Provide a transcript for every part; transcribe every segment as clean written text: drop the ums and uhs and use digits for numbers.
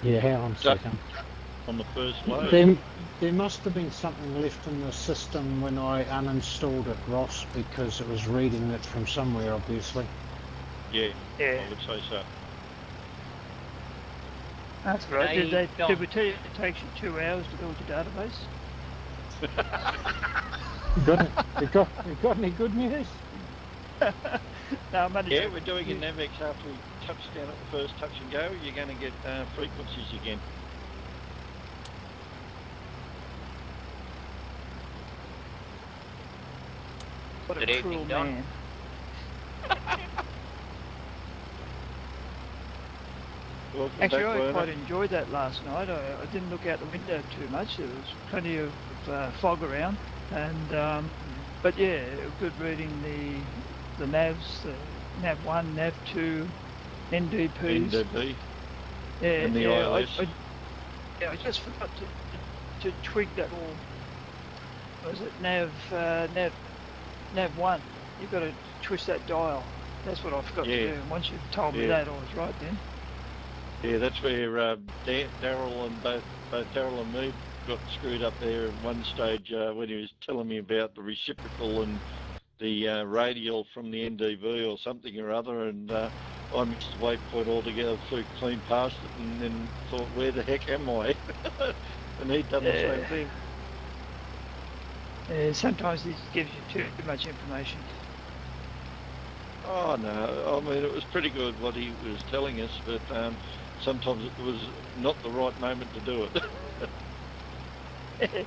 Yeah, hang on a second. On the first load. There must have been something left in the system when I uninstalled it, Ross, because it was reading it from somewhere, obviously. Yeah, I would say so. That's right. Did we tell you it takes you 2 hours to build your database? You got any good news? No, yeah, we're doing a NavX after we touch down at the first touch and go. You're going to get frequencies again. What a cruel man. Actually, I quite enjoyed that last night. I didn't look out the window too much. There was plenty of fog around, and but yeah, good reading the navs, the nav 1, nav 2, NDPs. NDP. Yeah, and the ILS. I just forgot to tweak that all. Was it nav 1? You've got to twist that dial. That's what I forgot to do. And once you told me that, I was right then. Yeah, that's where Daryl and both Daryl and me got screwed up there at one stage when he was telling me about the reciprocal and the radial from the NDV or something or other, and I missed the waypoint altogether, flew clean past it, and then thought, where the heck am I? And he'd done the same thing. Sometimes this gives you too much information. Oh no, I mean it was pretty good what he was telling us, but sometimes it was not the right moment to do it.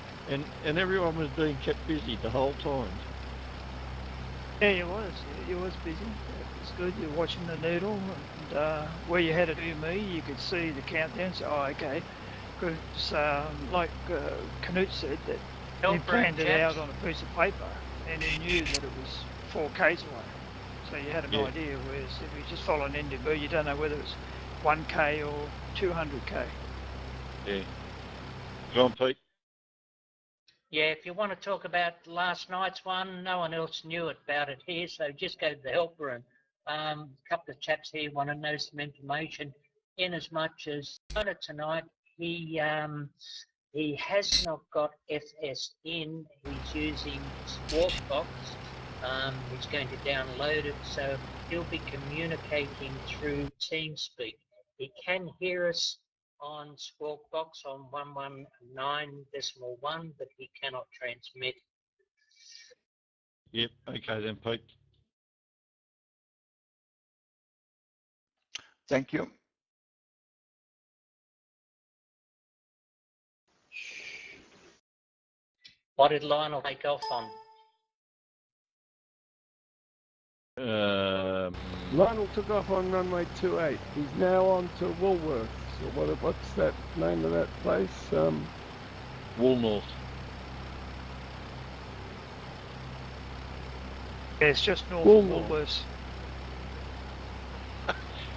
and everyone was being kept busy the whole time. Yeah, you was busy. It was good. You're watching the needle, and where you had to do me, you could see the countdown. So, okay, because like Canute said, that he planned it out on a piece of paper, and he knew that it was 4 k's away. So you had an idea. Whereas if you just follow an NDB, you don't know whether it's 1k or 200k. Yeah. Go on, Pete. Yeah, if you want to talk about last night's one, no one else knew about it here, so just go to the help room. A couple of chaps here want to know some information. In as much as tonight, he has not got FS in. He's using Squawkbox. He's going to download it, so he'll be communicating through TeamSpeak. He can hear us on Squawkbox on 119.1, but he cannot transmit. Yep, okay then, Pete. Thank you. What did Lionel take off on? Lionel took off on runway 28. He's now on to Woolworth. So what's that name of that place? Woolnorth. Yeah, it's just north of Woolworths.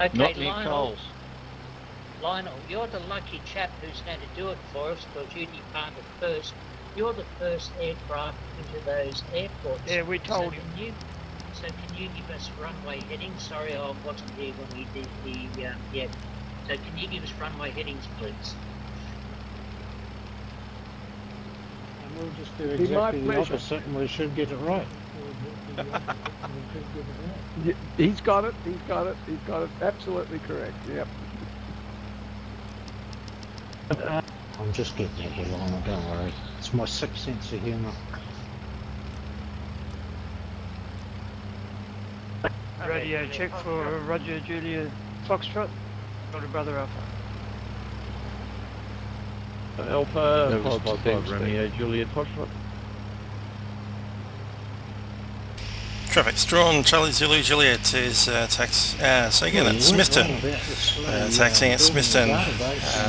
Okay, Not near Coles. Lionel, you're the lucky chap who's going to do it for us because you departed first. You're the first aircraft into those airports. Yeah, we told him. So can you give us runway headings? Sorry, I wasn't here when we did the So can you give us runway headings, please? And we'll just do exactly the opposite, and we should get it right. He's got it. He's got it. He's got it. Absolutely correct. Yep. I'm just getting it here, Lionel. Don't worry. It's my sixth sense of humour. Radio check for Roger Julia Foxtrot. Got a brother Alpha. Alpha. 5 Romeo Juliet Foxtrot. Traffic drawn. Charlie Zulu Juliet is taxiing at Smithton. Taxiing at Smithton.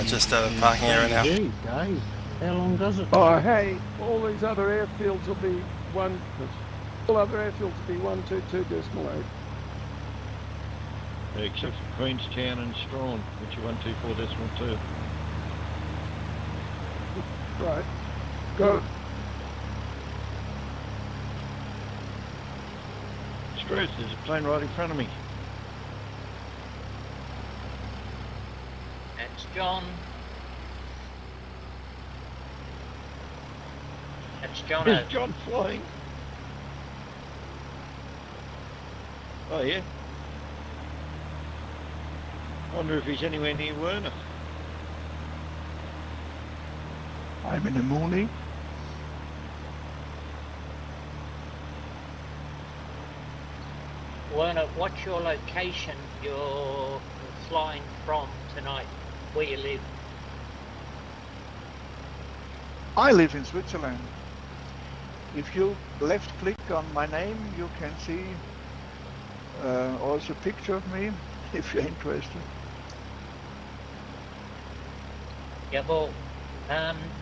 Just out of the parking area now. Dave, how long does it take? Oh, hey, all these other airfields will be all other airfields will be 122.8. Except for Queenstown and Strawn, which are 124.2. Right. Go. Screws, there's a plane right in front of me. That's John. That's Jono. Is John flying? Oh yeah. I wonder if he's anywhere near Werner. I'm in the morning. Werner, what's your location you're flying from tonight, where you live? I live in Switzerland. If you left click on my name, you can see also a picture of me, if you're interested. Yeah, well,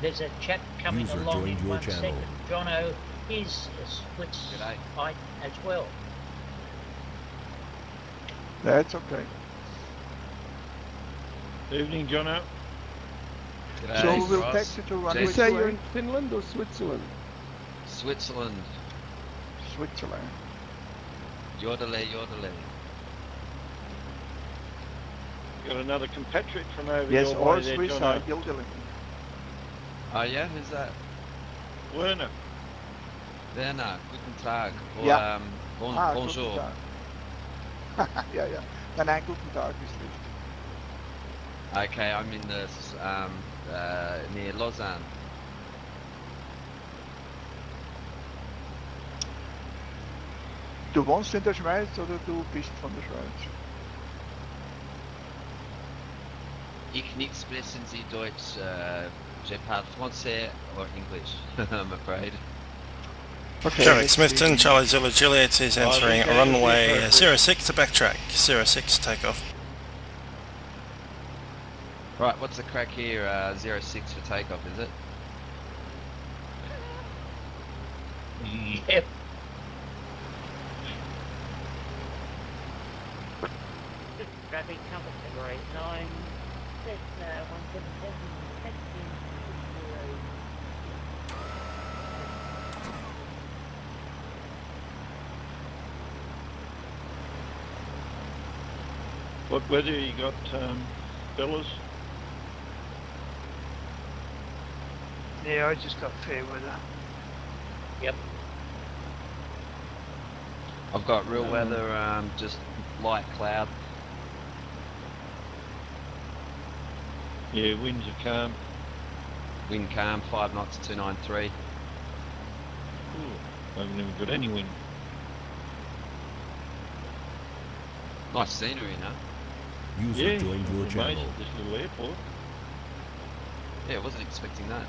there's a chap coming User along joined in your 1 channel. second. Jono is a Switzerite as well. That's okay. Evening, Jono. So we'll taxi to Runway You say you're 28. in Finland or Switzerland? Switzerland. Switzerland. Yodelay, yodelay. Got another compatriot from over Yes, your all way there, Swiss Jono. are yodeling. Oh yeah, who's that? Werner. Werner, guten Tag. Or, Ja. bonjour. Guten Tag. Ja, ja. Nein, guten Tag ist richtig. Okay, I'm in the near Lausanne. Du wohnst in der Schweiz oder du bist von der Schweiz? Ich nicht sprechen Sie Deutsch. Je parle français or English, I'm afraid. Okay. Traffic Smithton, Charlie Zulu Juliet is entering okay, runway okay. 06 to backtrack, 06 takeoff. Right, what's the crack here? 06 for takeoff, is it? Yep. Traffic cover figure 89. That's 177. What weather you got, fellas? Yeah, I just got fair weather. Yep. I've got real weather, just light cloud. Yeah, winds are calm. Wind calm, 5 knots, 293. Ooh, I haven't even got any wind. Nice scenery, no? User Yeah, joined your amazing, channel. this little airport. Yeah, I wasn't expecting that.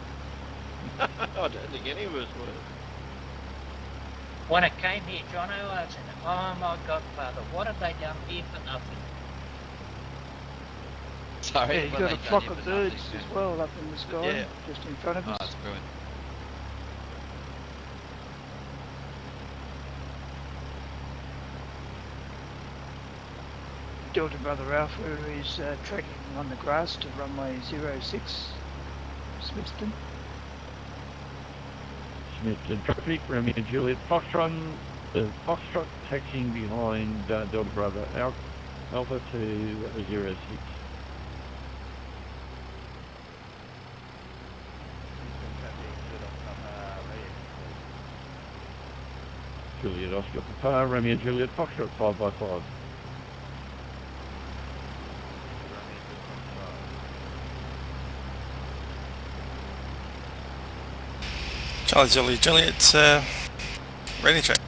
I don't think any of us were. When I came here, Jono, I said, oh my God, Father, what have they done here for nothing? Sorry, Yeah, you've what got a they flock done of here for birds nothing, as well up in the sky, Yeah. just in front of Oh, us. that's brilliant. Delta Brother Alpha is tracking on the grass to runway 06, Smithton. Smithton traffic, Romeo and Juliet, Foxtrot taxiing behind Delta Bravo Alpha to 06. Juliet Oscar Papa, Romeo and Juliet, Foxtrot 5x5. Charlie Zulu Juliet, ready check.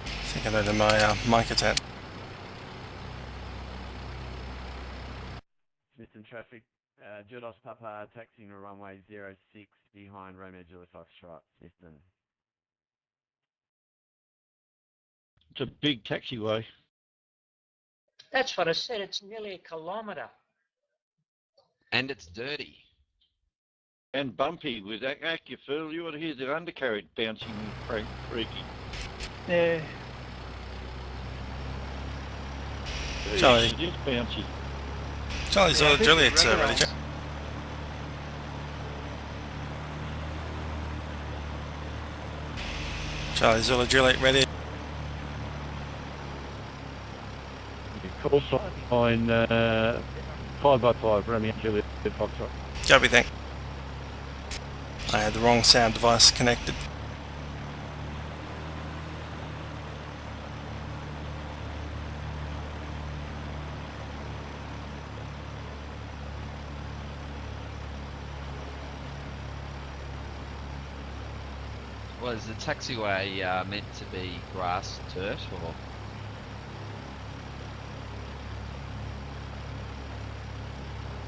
I think I know my mic attack. Smithton traffic, Judos Papa taxiing to runway 06 behind Romeo Juliet Foxtrot, Smithton. It's a big taxiway. That's what I said, it's nearly a kilometre. And it's dirty. And bumpy with that ActiveSky. You ought to hear the undercarriage bouncing and creaking. Yeah, Charlie. It is bouncy. Charlie Zulu Juliet, ready check. Charlie Zulu Juliet, ready. Call sign 5x5, Romeo Juliet Foxtrot. Copy, thank. I had the wrong sound device connected. Was the taxiway meant to be grass dirt or?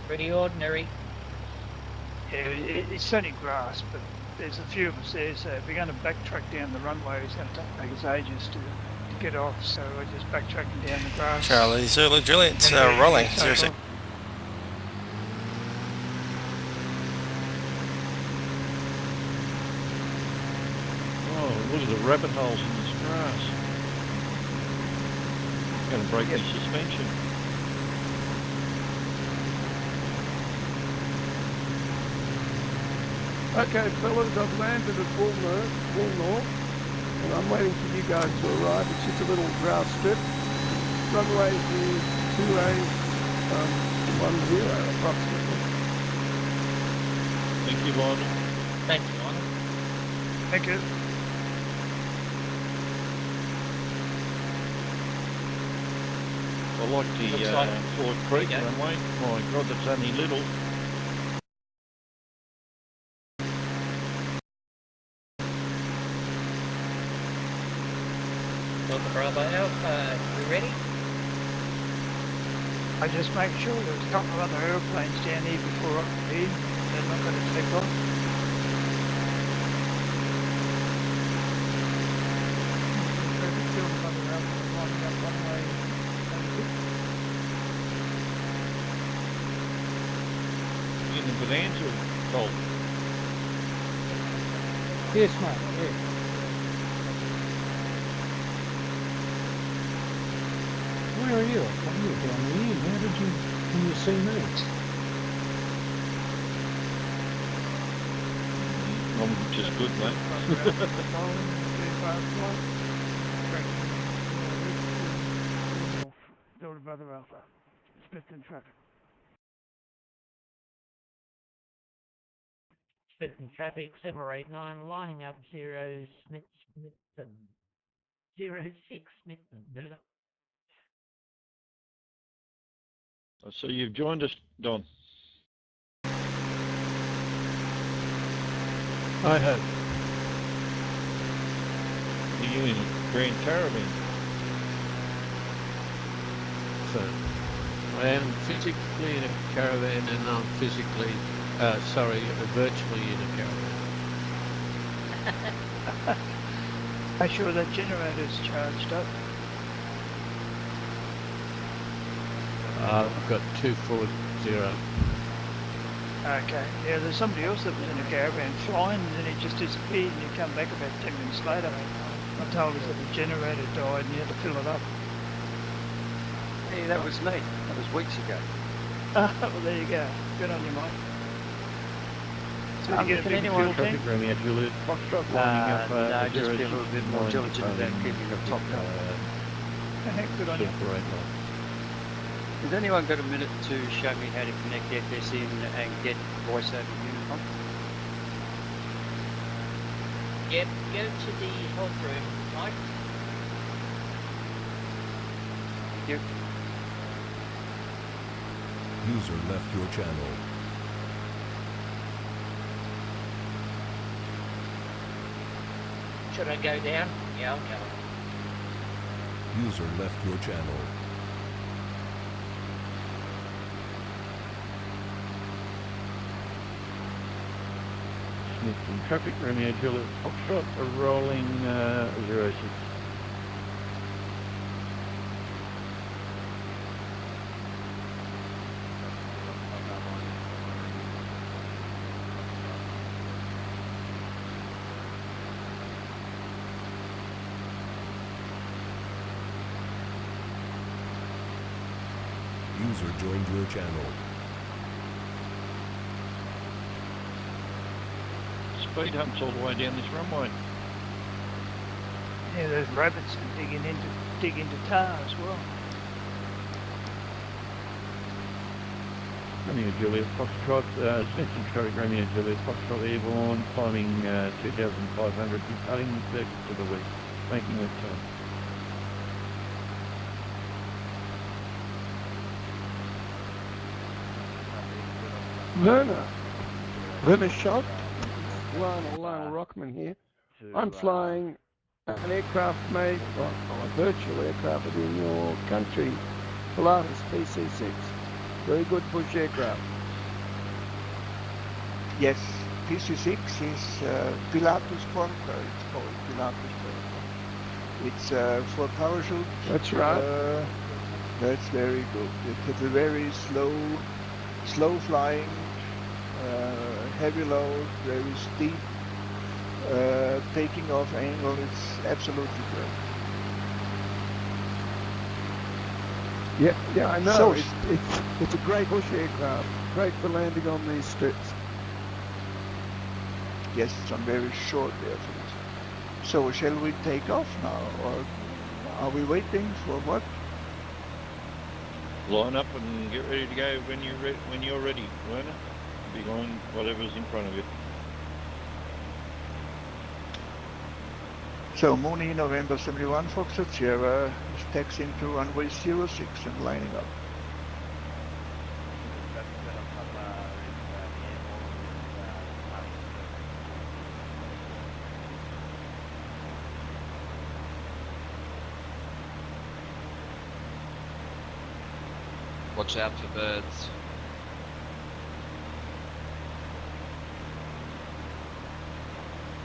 Pretty ordinary. Yeah, it's only grass, but there's a few of us there, so if we're going to backtrack down the runway, it's going to take us ages to get off, so we're just backtracking down the grass. Charlie Zulu Juliet, rolling, 06. Oh, look at the rabbit holes in this grass. It's going to break the suspension. Okay, fellas, I've landed at Woolnorth, and I'm waiting for you guys to arrive. It's just a little grass strip. Runway is 2810 approximately. Thank you, Lionel. Thank you, Lionel. Thank you. I like the Floyd Creek runway. My God, that's only little. Bravo Alpha, you ready? I just make sure there's a couple of other airplanes down here before I leave. They're not going to take off. In the Bonanza, Colt. Yes, mate. Yeah. Where are you? Well, you're down the end. Can you see me? I'm just good, mate. Delta Brother Alpha. Smithton traffic. Smithton traffic 789 lining up 0 Smithton. 06 Smithton. So you've joined us, Don. I have. Are you in a Grand Caravan? So, I am physically in a caravan and I'm physically, virtually in a caravan. Make sure that generator's charged up. I've got 240. Okay, yeah, there's somebody else that was in a caravan flying and then he just disappeared and he come back about 10 minutes later. I told us that the generator died and you had to fill it up. Hey, that was me. That was weeks ago. Well, there you go. Good on you, mate. So you get a big fuel tank? Traffic Romeo Juliet Foxtrot lining up. No, just be a little bit more diligent about keeping the top down. Good on you. Has anyone got a minute to show me how to connect FS in and get voice over Unicom? Yep, go to the help room, Mike. Thank you. User left your channel. Should I go down? Yeah, I'll go. User left your channel. Smithton traffic Romeo Juliet Foxtrot rolling 06. User joined your channel. Speed humps all the way down this runway. Yeah, those rabbits can dig into tar as well. Romeo Juliet Foxtrot, Smithton traffic, Romeo Juliet Foxtrot airborne, climbing 2,500, departing the circuit to the west, making a turn. Werner Schott, Lionel Rockman here. I'm flying an aircraft made, well, a virtual aircraft within your country, Pilatus PC-6. Very good bush aircraft. Yes, PC-6 is Pilatus Quantra, it's called Pilatus Quantra. It's for parachute. That's right. That's very good. It's a very slow flying, heavy load, very steep taking off angle. It's absolutely great. Yeah, I know. So It's a great bush aircraft. Great for landing on these strips. Yes, some very short airfields. So shall we take off now, or are we waiting for what? Line up and get ready to go when you're ready, Werner. Be going whatever's in front of you. So Mooney, November 71, Foxtrot Sierra is taxiing to runway 06 and lining up. Watch out for birds.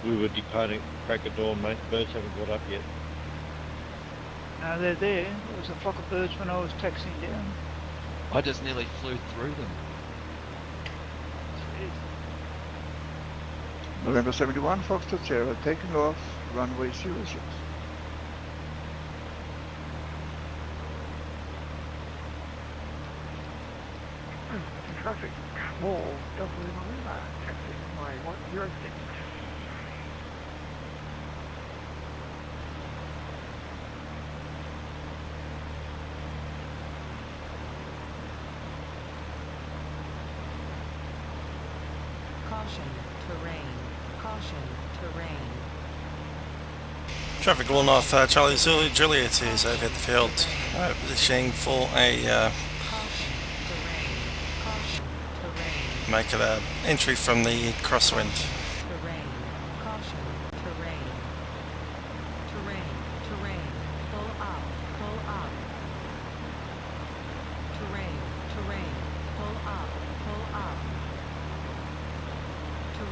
We were departing crack of dawn, mate. Birds haven't got up yet. No, they're there. There was a flock of birds when I was taxiing down. I just nearly flew through them. Jeez. November 71, Foxtrot Sierra, taking off, runway 06. Traffic, small, double in November, taxi my 106. Caution, terrain. Caution, terrain. Traffic Woolnorth, Charlie Zulu Juliet is over at the field, positioning for a make it an entry from the crosswind. Terrain. Caution, terrain. Terrain. Pull up. Terrain. Pull up.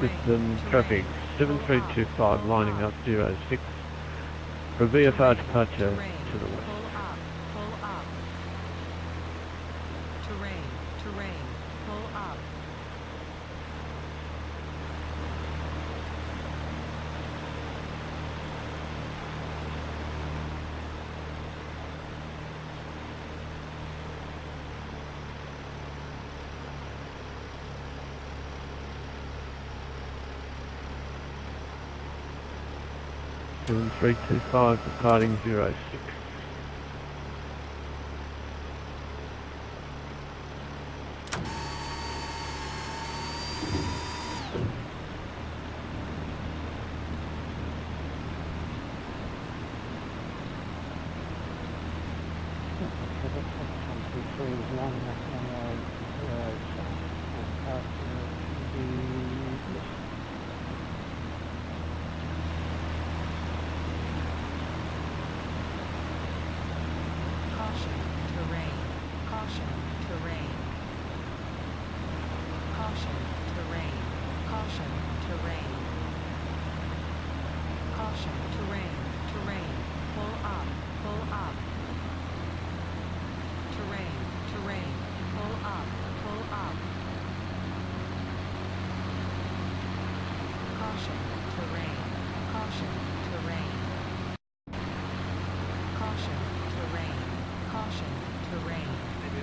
Smithton traffic 7325 lining up 06 for VFR departure to the west. Pull up. Terrain. Pull up. Seven 325 departing 06.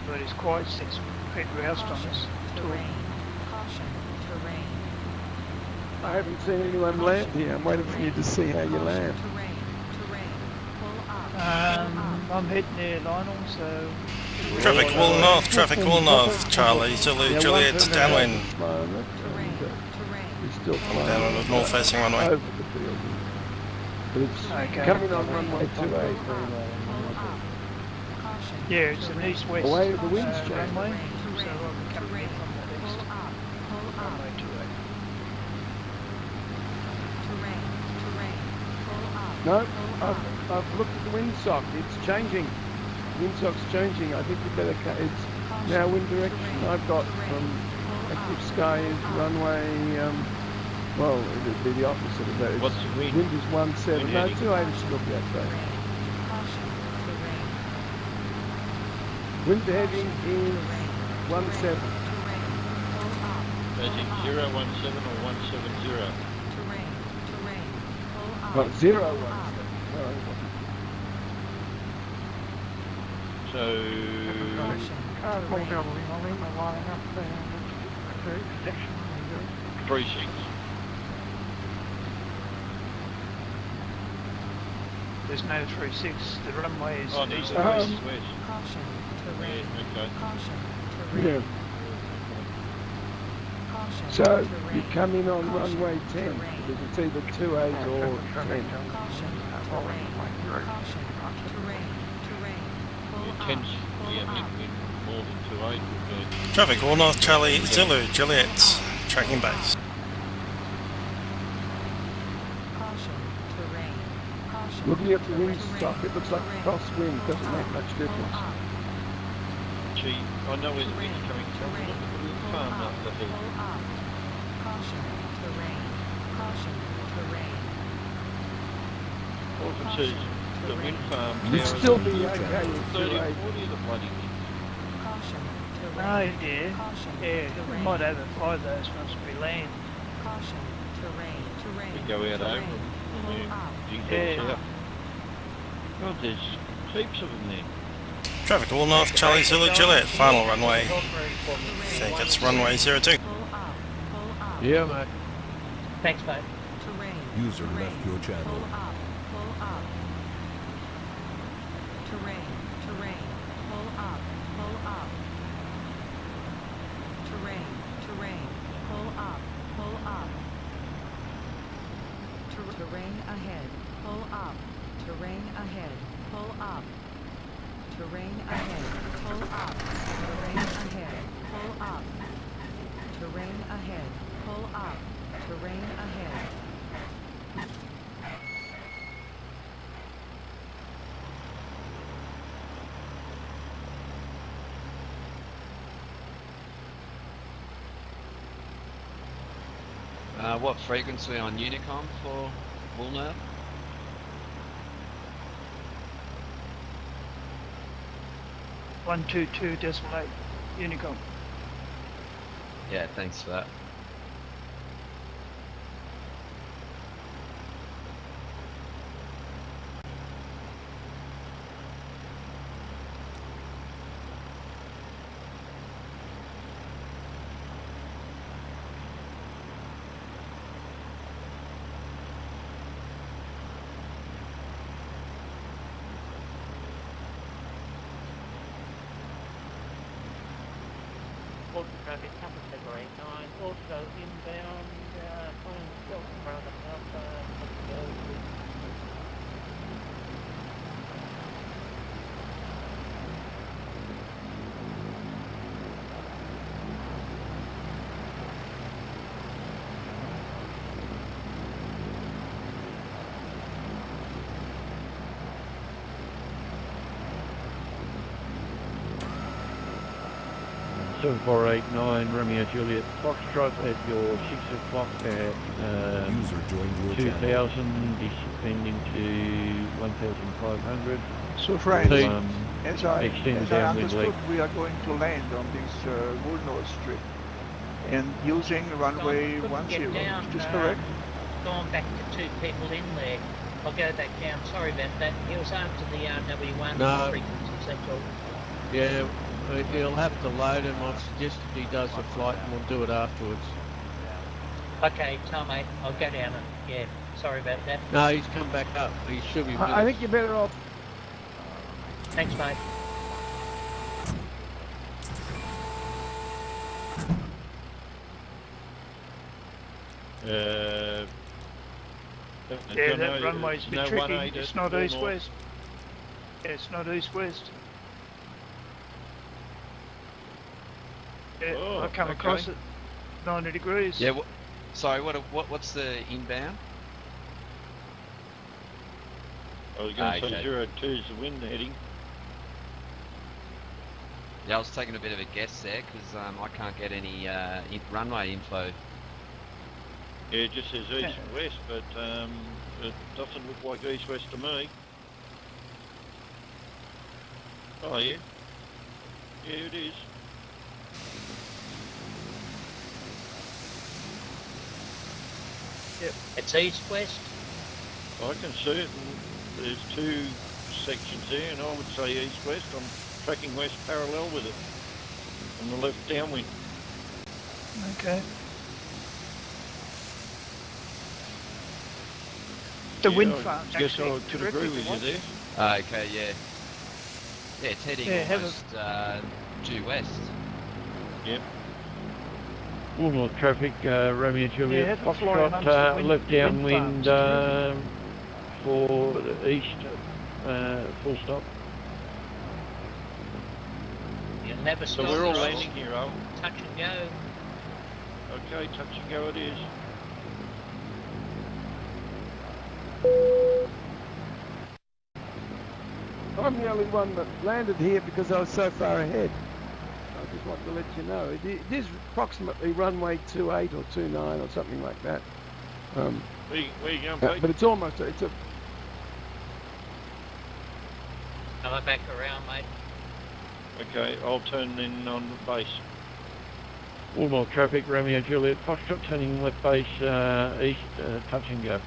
Everybody's quite 6 feet roused on this tour. Caution, terrain. I haven't seen anyone land here. I'm waiting for you to see how you land. Terrain. Pull up. I'm heading near Lionel, so Traffic Woolnorth, Charlie, Zulu, Juliet, downwind. He's still Coming down on the north facing runway. over the field. But it's coming on runway 28. Yeah, it's an east-west The way the wind's changing. runway, so I'll be coming in from the east. Runway 28. No, I've looked at the windsock. It's changing. Windsock's changing. I think you better cut. It's now wind direction. I've got from ActiveSky is runway. Well, it'd be the opposite of that. It's, What's the wind? Wind is 17. No, 28 should look that way. Wind heading is 17. Is it 017 or 170? Well, 017. So, precincts. There's no 36. The runway is Oh, no, east west. and west. Yeah, okay. Yeah. So you come in on runway 10 because it's either 28 or 10. Yeah, 10's, yeah, more than 28 would be. Traffic Woolnorth, Charlie, Zulu, Juliet, tracking base. Looking at the windsock, it looks like crosswind, doesn't make much difference. Gee, I know where the wind's coming from. Look at the wind farm up the hill. All I can see is the wind farm. You'd still be okay with 30 or 28. 40 of the bloody wind. Oh yeah, yeah, we might overfly those once we land. We go out over them. Yeah. God, there's heaps of them there. Traffic Woolnorth, Charlie, Zulu, Juliet, final runway. I think it's runway 02. Yeah, mate. Thanks, mate. User left your channel. Terrain ahead, pull up. Terrain ahead, pull up. Terrain ahead, pull up. Terrain ahead, pull up. Terrain ahead, pull up. Terrain ahead. What frequency on Unicom for Woolnorth? One 122.8 Unicom. Yeah, thanks for that. Traffic, Compass February 9, also inbound, calling Delta Brother Alpha, Seven 489 Romeo Juliet Foxtrot at your 6 o'clock at User joined your channel. 2000, descending to 1500. So friends, To, as I extend downwind understood, leg. we are going to land on this Woolnorth strip and using runway Couldn't 10. get down, Is this correct? Gone back to 2 people in there. I'll go back down. Sorry about that. He was after the RW1 No. frequencies, that's all. Yeah, he'll have to load him. I've suggested he does the flight and we'll do it afterwards. Okay, tell mate. I'll go down and, yeah, sorry about that. No, he's come back up. He should be with I us. think you're better off. Thanks, mate. Yeah, that runway's a bit tricky. It's not east-west. Yeah, it's not east-west. Yeah, I come across it 90 degrees. Yeah. Sorry. What's the inbound? I was going to say 02 is the wind heading. Yeah, I was taking a bit of a guess there because I can't get any runway info. Yeah, it just says east and west, but it doesn't look like east-west to me. Oh yeah. Yeah, it is. Yep. It's east-west? I can see it, and there's two sections there, and I would say east-west. I'm tracking west parallel with it, on the left downwind. Okay. The Windfarms. I guess I could agree with you there. Okay, yeah. Yeah, it's heading almost due west. Yep. Woolnorth traffic, Romeo Juliet, Foxtrot, left downwind for east, full stop. You'll never stop. So we're all landing here, are we? Touch and go. Okay, touch and go it is. I'm the only one that landed here because I was so far ahead. I just want to let you know. It is approximately runway 28 or 29 or something like that. Where you going, Pete? But it's almost, it's a... Come back around, mate. Okay, I'll turn in on the base. Woolnorth traffic, Romeo Juliet, Foxtrot turning left base east, touch and go.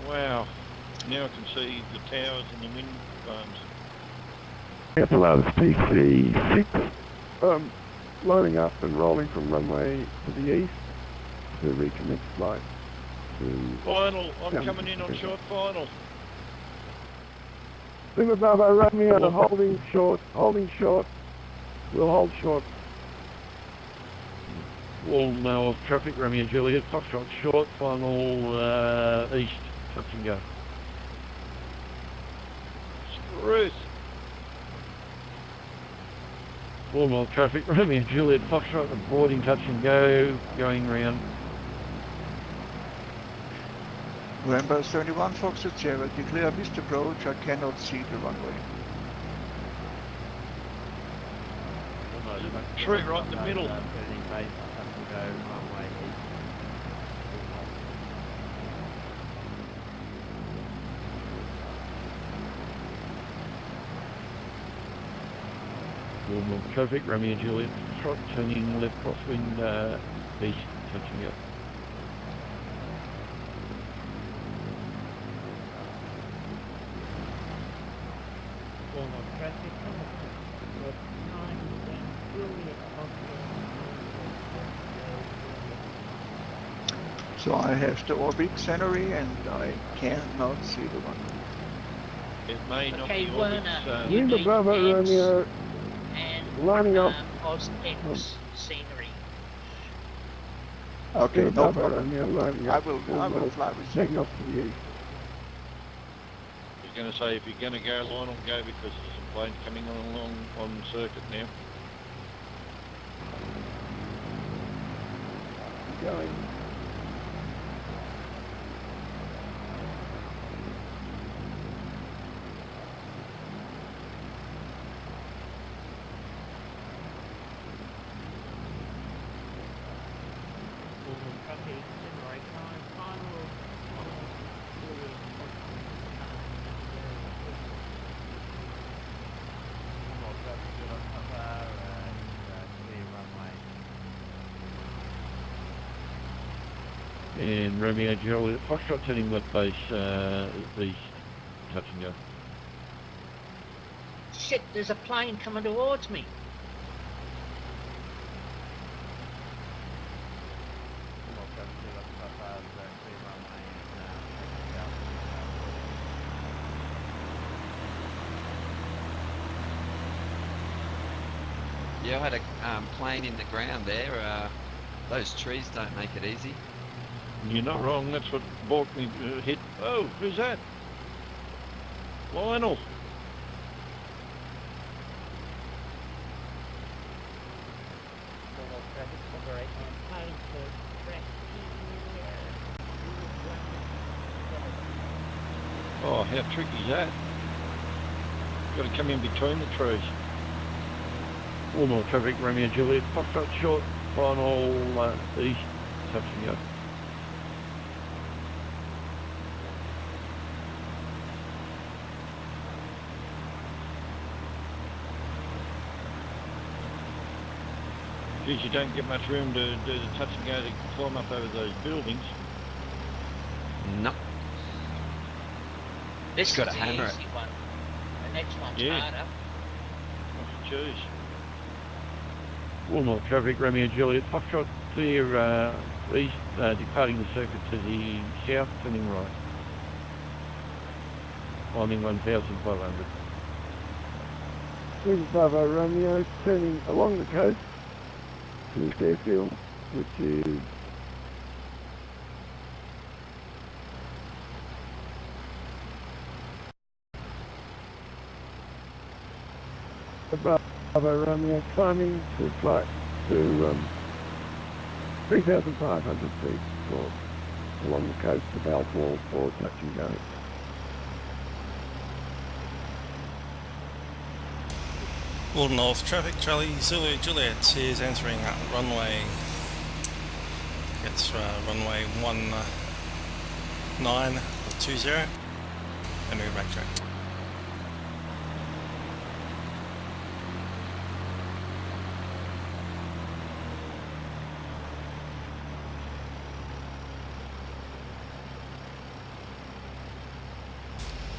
Wow, now I can see the towers and the wind farms. Below TC6, lining up and rolling from runway to the east to recommence flight. Final, I'm coming in on short final. Lima Bravo Romeo, holding short, we'll hold short. Woolnorth traffic, Romeo Juliet, Foxtrot short, final east, touch and go. Ruth. Woolnorth traffic, Romeo Juliet, Foxtrot, boarding, touch and go, going round. November 71 Foxtrot Sierra, declare missed approach, I cannot see the runway. Tree right in the middle. Woolnorth traffic, Romeo Juliet, Foxtrot turning left crosswind east, touch and go. So I have the orbit scenery and I cannot see the runway. It may not Okay, be Werner, Lima Bravo Romeo, lining up. OzX scenery. Okay, no Bravo problem. Romeo, lining I up. will fly with you. Taking off to the east. I was going to say, if you're going to go, Lionel, go, because there's some planes coming along on circuit now. Going. And Romeo Juliet, Foxtrot turning left base east, touch and go. Shit, there's a plane coming towards me. Yeah, I had a plane in the ground there. Those trees don't make it easy. You're not wrong, that's what balked me hit. Oh, who's that? Lionel. Oh, how tricky is that? Got to come in between the trees. Woolnorth traffic, Romeo Juliet, Foxtrot short, final east, touch and go. Geez, you don't get much room to do the touch and go to climb up over those buildings. No. This Got is to the hammer easy one. The next one's Yeah. harder. Oh, jeez. Woolnorth traffic, Romeo Juliet, Foxtrot clear east, departing the circuit to the south, turning right. Climbing 1,500. Bravo Romeo, turning along the coast to this airfield, which is Bravo Romeo, climbing to flight to 3,500 feet north along the coast of Balfour for touch and go. Woolnorth traffic, Charlie Zulu Juliet is entering runway. It's runway 1920 and we backtrack.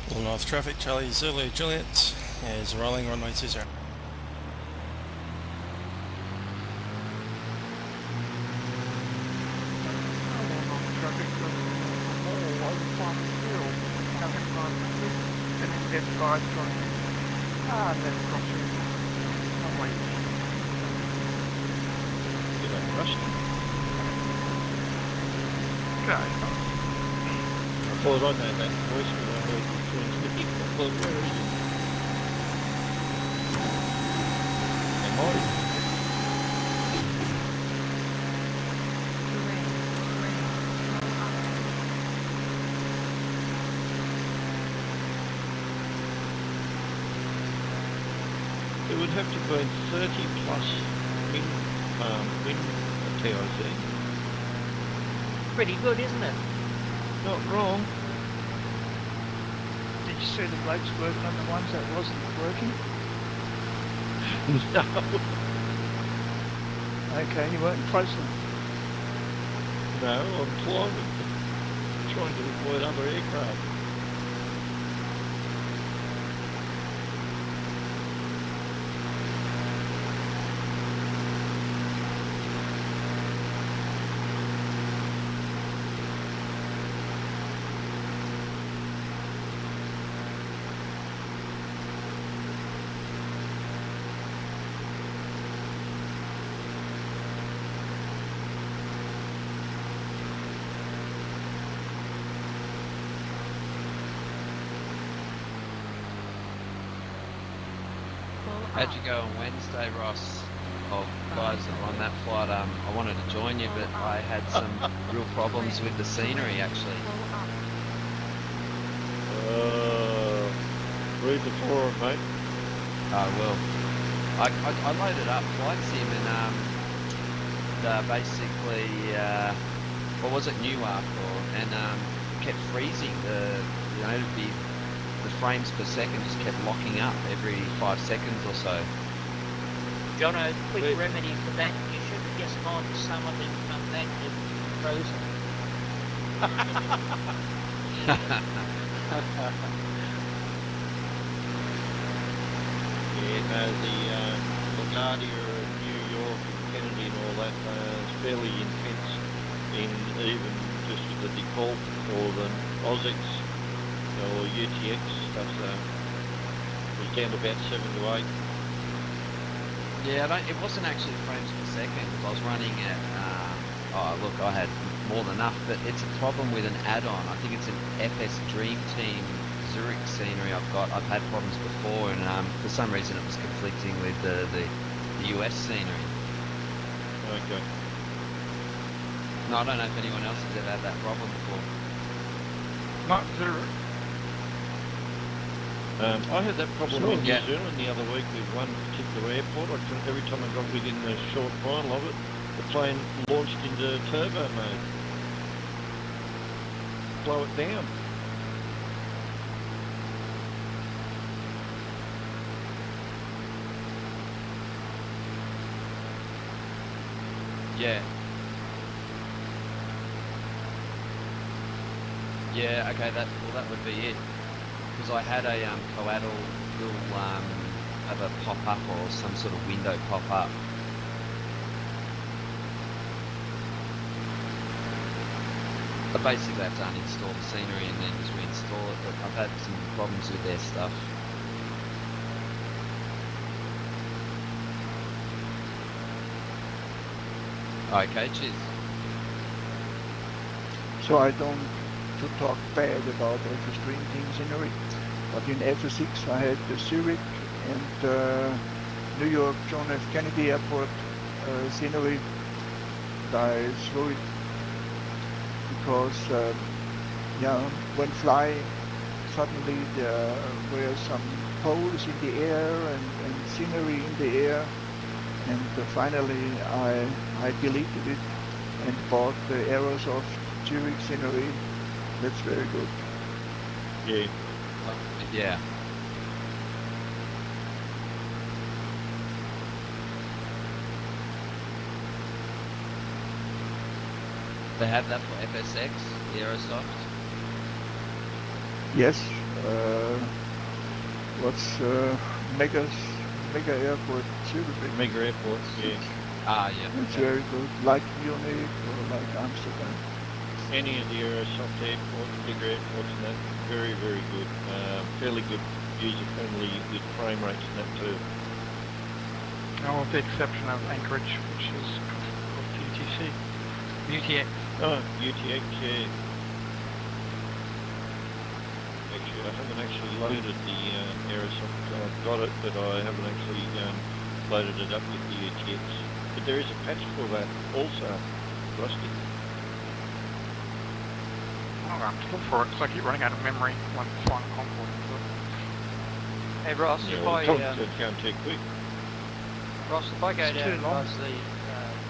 Woolnorth traffic, Charlie Zulu Juliet is rolling runway 20. I thought I know that voice when I heard you transmitting. I thought, where is he? Am I? It would have to be 30 plus wind TIC. Pretty good, isn't it? Not wrong. Did you see the blokes working on the ones that wasn't working? No. Okay, you weren't close enough. No, I'm climbing. Trying to avoid other aircraft. How'd you go on Wednesday, Ross? Oh, guys, on that flight, I wanted to join you, but I had some real problems with the scenery, actually. Read the forum, mate. I will. I loaded up Flight Sim and basically, what was it, Newark, and kept freezing. The frames per second just kept locking up every 5 seconds or so. Jono, quick remedy for that, you should have just gone to some of them and come back to frozen. Yeah, no, the LaGuardia of New York and Kennedy and all that is fairly intense in even just with the default or the AUSX or UTX stuff, so it was down to about 7 to 8. Yeah, it wasn't actually frames per second because I was running at, oh look, I had more than enough, but it's a problem with an add-on. I think it's an FS Dream Team Zurich scenery I've got. I've had problems before, and for some reason it was conflicting with the US scenery. Okay. No, I don't know if anyone else has ever had that problem before. Not Zurich. I had that problem in New Yeah. Zealand the other week with one particular airport. Every time I got within the short mile of it, the plane launched into turbo mode. Slow it down. Yeah. Yeah, okay, that would be it. Because I had a coatal will have a pop-up or some sort of window pop-up. But basically I have to uninstall the scenery and then just reinstall it, but I've had some problems with their stuff. Okay, cheers. So I don't to talk bad about FS Dream Team scenery, but in FS6 I had the Zurich and New York John F. Kennedy Airport scenery. I threw it because yeah, when flying suddenly there were some poles in the air and scenery in the air, and finally I deleted it and bought the arrows of Zurich scenery. That's very good. Yeah. Yeah. They have that for FSX, the Aerosoft? Yes. What's Mega Airport Zurich? Mega airports, yeah. Ah, yeah. It's very good, like Munich or like Amsterdam. Any of the Aerosoft airports, bigger airports and that, very, very good. Fairly good, user-friendly with frame rates and that too. Oh, with the exception of Anchorage, which is called UTC. UTX. Oh, UTX, yeah. Actually, I haven't actually loaded the Aerosoft. I've got it, but I haven't actually loaded it up with the UTX. But there is a patch for that also, Rusty. I'm going to look for it because I keep running out of memory when flying Concorde into it. Hey Ross, Yeah, if well, I it's going too quick. Ross, if I go It's down too and long. buzz the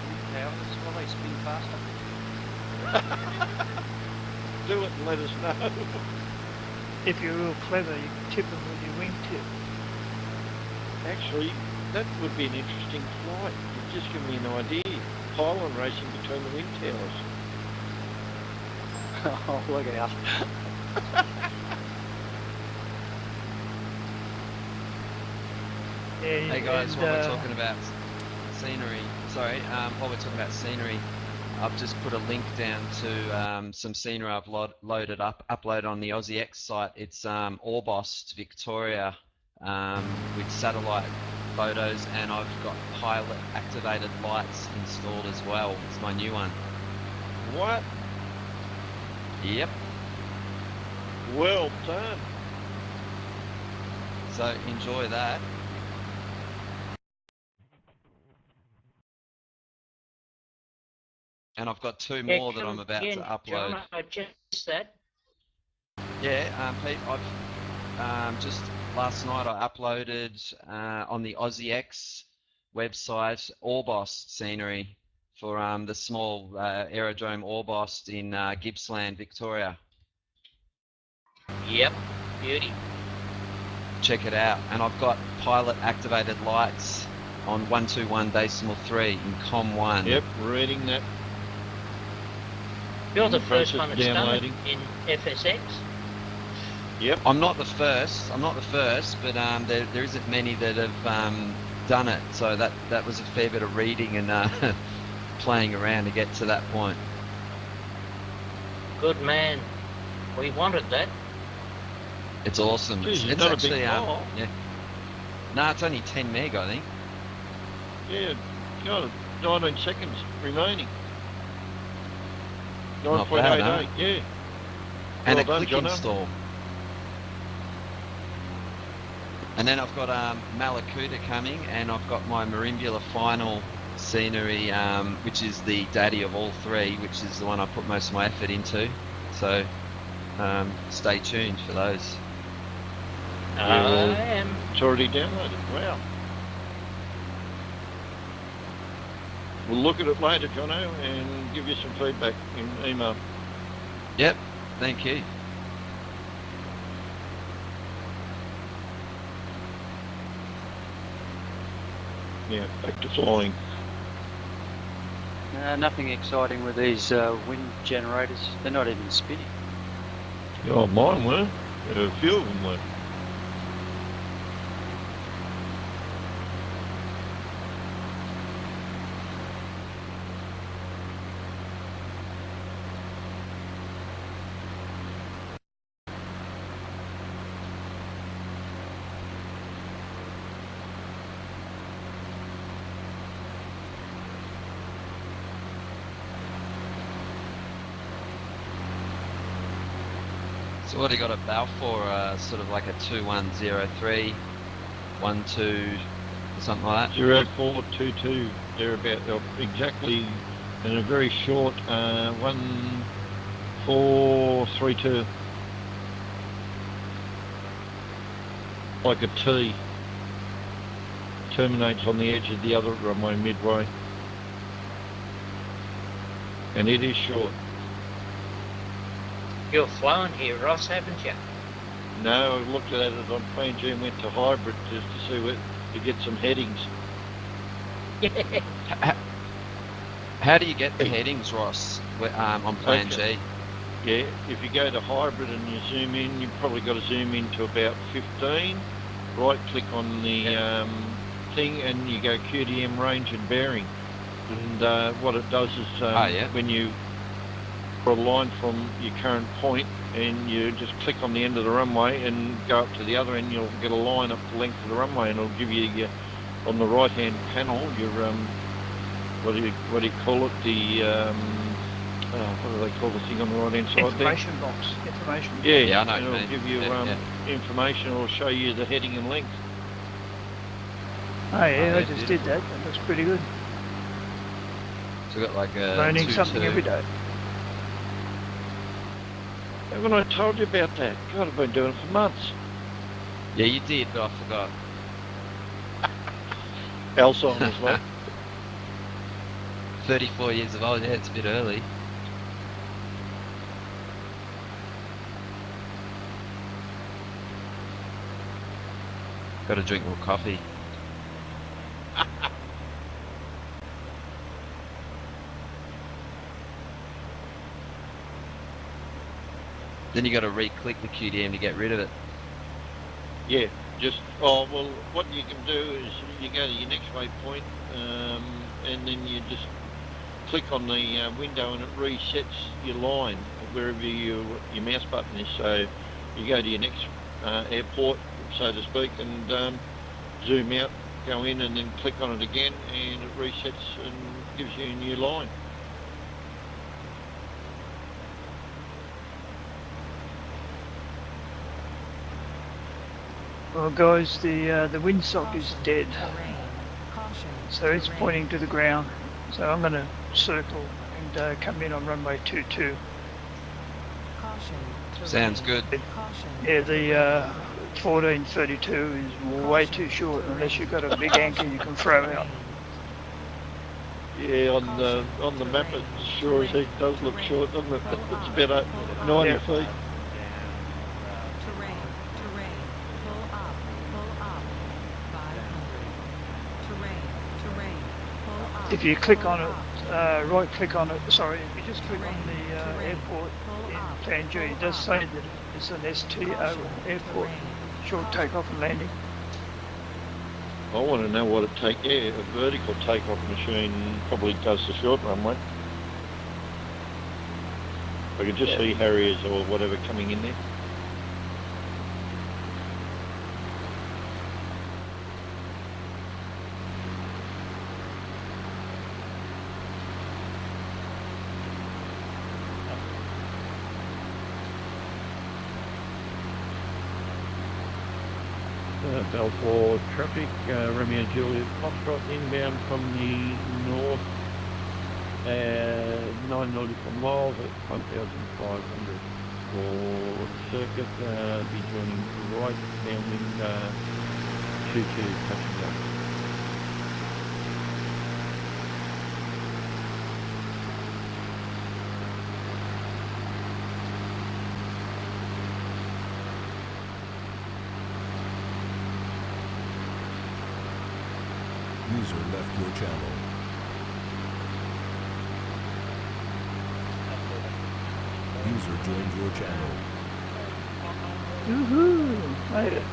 wind towers, will they spin faster? Do it and let us know. If you're real clever, you can tip them with your wingtip. Actually, that would be an interesting flight. You've just given me an idea. Pylon racing between the wind towers. Oh, look out. Yeah, Hey guys, and, while we're talking about scenery, sorry, while we're talking about scenery, I've just put a link down to some scenery I've uploaded on the Aussie X site. It's Orbost, Victoria, with satellite photos, and I've got pilot activated lights installed as well. It's my new one. What? Yep. Well done. So enjoy that. And I've got two more that I'm about to upload. John, I just that. Yeah, Pete, I've just last night I uploaded on the Aussie X website Orbost scenery for the small aerodrome Orbost in Gippsland, Victoria. Yep, beauty. Check it out. And I've got pilot activated lights on 121.3 in COM1. Yep, reading that. You're the Process first one that's done it downloading. in FSX. Yep. I'm not the first, but there isn't many that have done it. So that was a fair bit of reading and playing around to get to that point. Good man. We wanted that. It's awesome. Jeez, It's not a actually big file. yeah. No, it's only 10 meg, I think. Yeah, God, 19 seconds remaining. Not bad, 9.88, yeah. And Well a done, click Jono. install. And then I've got Malakuta coming, and I've got my Marimbula final scenery, which is the daddy of all three, which is the one I put most of my effort into. So stay tuned for those. It's already downloaded. Wow. We'll look at it later, Jono, and give you some feedback in email. Yep, thank you. Yeah, back to flying. Nothing exciting with these wind generators. They're not even spinning. Oh, mine were. A few of them were. So what do you got a Balfour, sort of like a 2103, 12, or something like that? 0422, they're about exactly in a very short 1432. Like a T. Terminates on the edge of the other runway midway. And it is short. You've flown here, Ross, haven't you? No, I looked at it on PNG and went to hybrid just to see what to get some headings. How do you get the headings, Ross, on Plan G? Yeah, if you go to hybrid and you zoom in, you've probably got to zoom in to about 15. Right click on the thing and you go QDM range and bearing. And what it does is when you a line from your current point and you just click on the end of the runway and go up to the other end, you'll get a line up the length of the runway, and it'll give you your, on the right hand panel your what do you call it, the what do they call the thing on the right hand side Information box. Information box. Yeah, I know. It'll give you information. It'll show you the heading and length. Oh yeah, I just did that. That looks pretty good. So we've got like a learning something every day. Haven't I told you about that? God, I've been doing it for months. Yeah, you did, but I forgot. Alzheimer's, mate. 34 years of old, yeah, it's a bit early. Got to drink more coffee. Then you got to re-click the QDM to get rid of it. Yeah, just, well, what you can do is you go to your next waypoint and then you just click on the window and it resets your line wherever your mouse button is. So you go to your next airport, so to speak, and zoom out, go in and then click on it again and it resets and gives you a new line. Well guys, the windsock is dead, so it's pointing to the ground. So I'm going to circle and come in on runway 22. Sounds good. Yeah, the 1432 is way too short unless you've got a big anchor you can throw out. Yeah, on the map it sure as heck does look short, doesn't it? It's about 90 feet. If you click on it, right click on it, sorry, if you just click on the airport in Plan G, it does say that it's an STO airport, short takeoff and landing. I want to know what it a vertical takeoff machine probably does the short runway. I could just see Harriers or whatever coming in there. Belfort traffic, Romeo Juliet Foxtrot inbound from the north, 9 nautical miles at 1,500 for circuit, be joining right downwind 22 touching down. User left your channel. User joined your channel. Woohoo! Made it.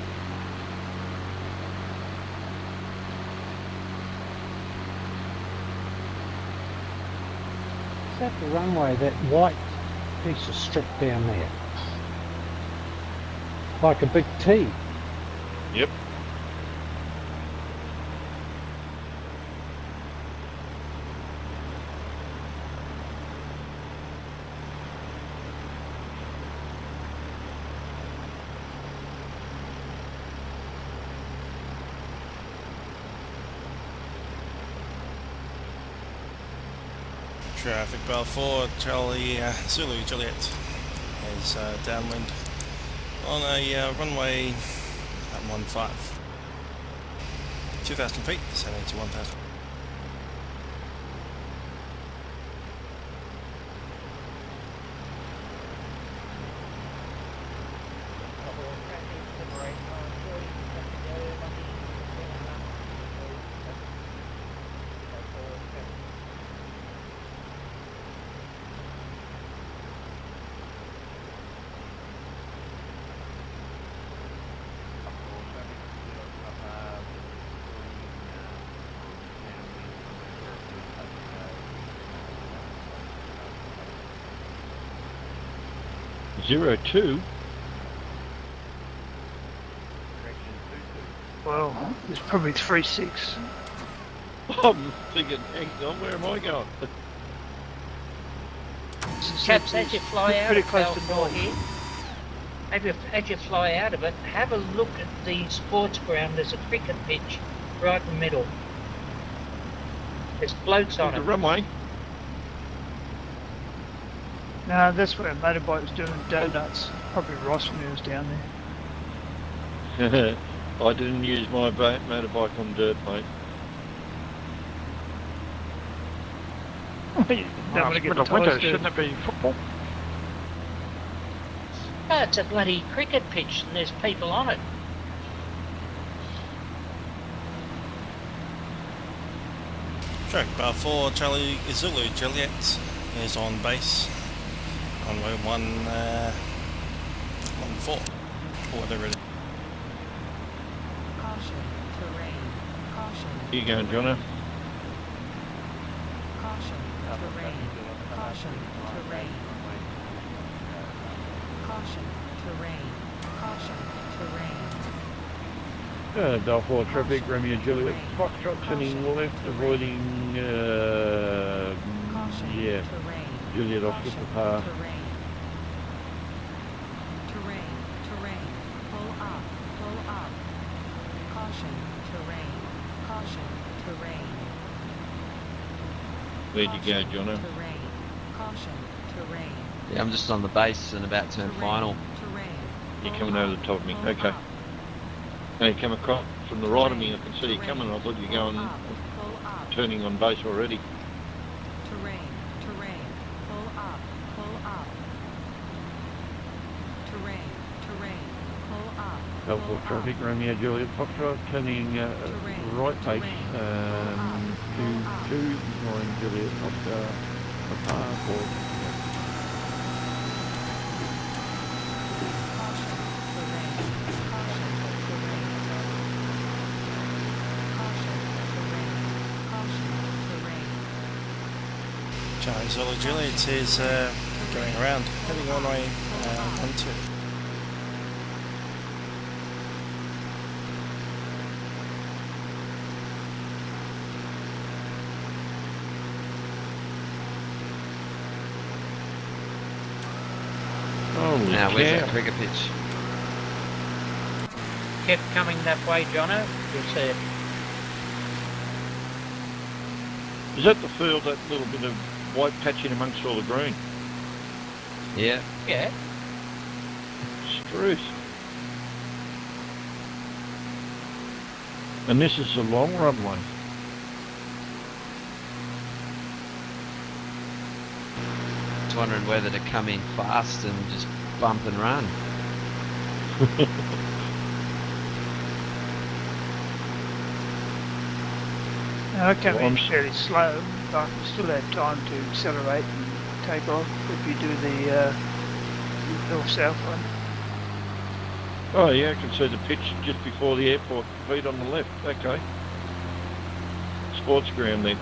Is that the runway, that white piece of strip down there? Like a big T. Yep. Traffic Belfort, Charlie Zulu Juliet is downwind on a runway at 15. 2,000 feet, descending to 1,000. Zero two. Well, it's probably 3-6. I'm thinking, hang on, where am I going? Chaps, as you fly out pretty of close to Belfort north. here, as you fly out of it, have a look at the sports ground. There's a cricket pitch right in the middle. There's blokes on The it. runway. No, that's where a motorbike was doing donuts. Probably Ross when he was down there. I didn't use my motorbike on dirt, mate. Don't want to get the winter, tyres dirty. shouldn't it be football? Oh, it's a bloody cricket pitch and there's people on it. Traffic Belfort, Charlie Zulu Juliet is on base. Runway 14, or whatever it is. Caution, terrain. Caution. You going, Jono? Caution, terrain. Caution, terrain. Caution, terrain. Caution, terrain. Belfort traffic, Romeo Juliet Foxtrot turning left, avoiding yeah, Juliet off the path. Terrain. Pull up. Caution, terrain. Where'd you go, Jono? Terrain. Caution, terrain. Yeah, I'm just on the base and about to turn final. You're coming over the top of me. Okay. Now you come across from the right of me. I can see you coming. I thought you were going, turning on base already. Terrain. Pull up. Terrain. Pull up. Belfort traffic, Romeo Juliet Foxtrot turning right base to 9 Juliet Oscar Papa for Charlie Zulu Juliet is going around, heading on way 12. Holy Now, where's that cow. cricket pitch? kept coming that way, Jono, you'll see it. Is that the field, that little bit of white patch in amongst all the green? Yeah. Yeah. Struth. And this is a long runway. Just wondering whether to come in fast and just bump and run. Now, I came in fairly slow, but you still had time to accelerate and take off if you do the north-south one. Oh yeah, I can see the pitch just before the airport, feet on the left. Okay. Sports ground there.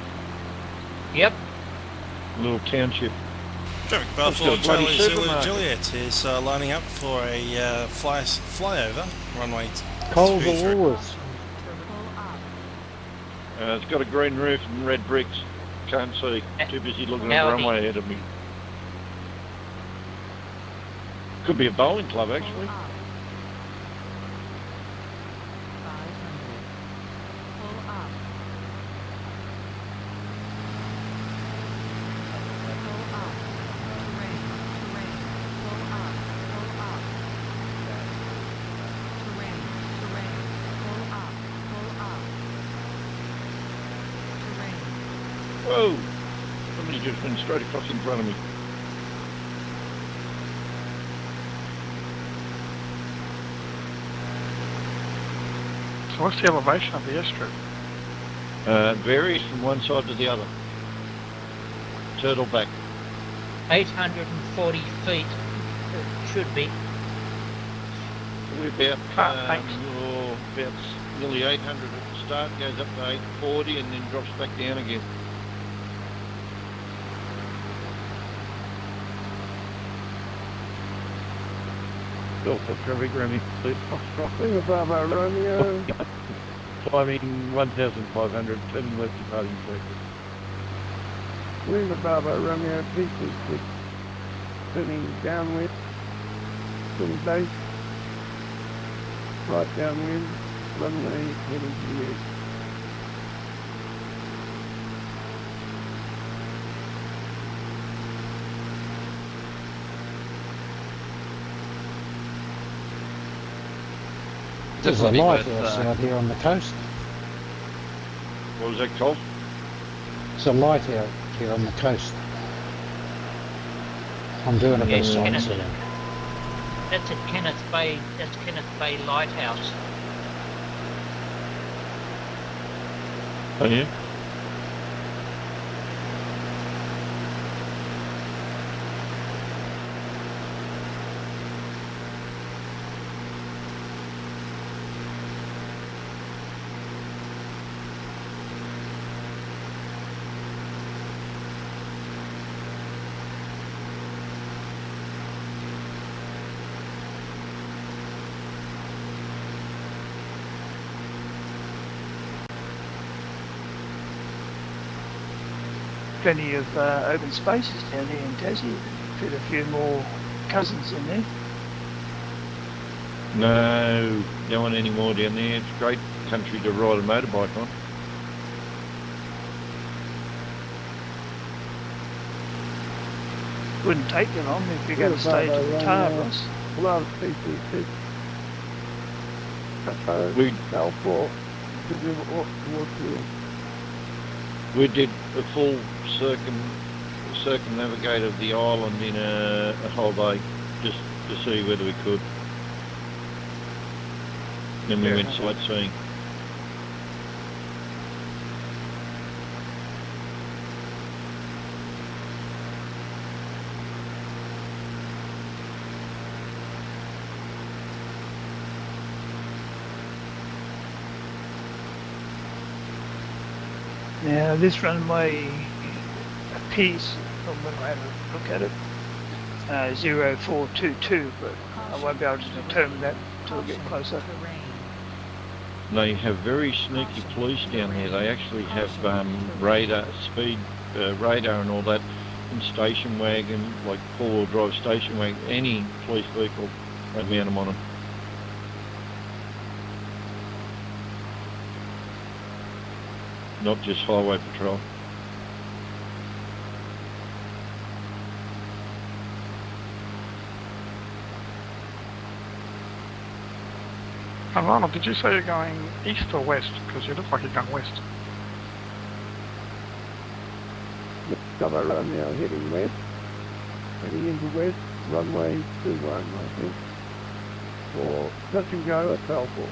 Yep. Little township. Traffic bar for Charlie Zulu Juliet is lining up for a flyover runway. Cold always. It's got a green roof and red bricks. Can't see. Too busy looking at the runway ahead of me. Could be a bowling club actually. Whoa! Somebody just went straight across in front of me. So what's the elevation of the airstrip? Varies from one side to the other. Turtle back. 840 feet, it should be. We're about, about nearly 800 at the start, goes up to 840 and then drops back down again. Delta traffic, Remy, please. Lima Bravo Romeo. Climbing 1,500, turning left departing circuit. Lima Bravo Romeo, PC6. Turning downwind. Turning base. Right downwind. Runway heading to the east. There's a lighthouse out here on the coast. What was that called? It's a light out here on the coast. I'm doing a bit of sightseeing. That's at Kenneth Bay. That's Kenneth Bay Lighthouse. Oh yeah. Plenty of open spaces down here in Tassie. Fit a few more cousins in there. No, don't want any more down there. It's a great country to ride a motorbike on. Wouldn't take you long if you're going to stay to the Tarbras. Love PC6. We L4. We did a full circumnavigate of the island in a whole day, just to see whether we could. Then we went sightseeing. Now this runway appears, from when I have a look at it, 0422, but I won't be able to determine that until we get closer. They have very sneaky police down there. They actually have radar, speed radar and all that in station wagon, like four-wheel drive station wagon, any police vehicle, they mount them on them. not just highway patrol. And Ronald, did you say you're going east or west? Because you look like you're going west. Cover run now, heading west. Heading into west, runway 21, I think. For touch and go at Falford.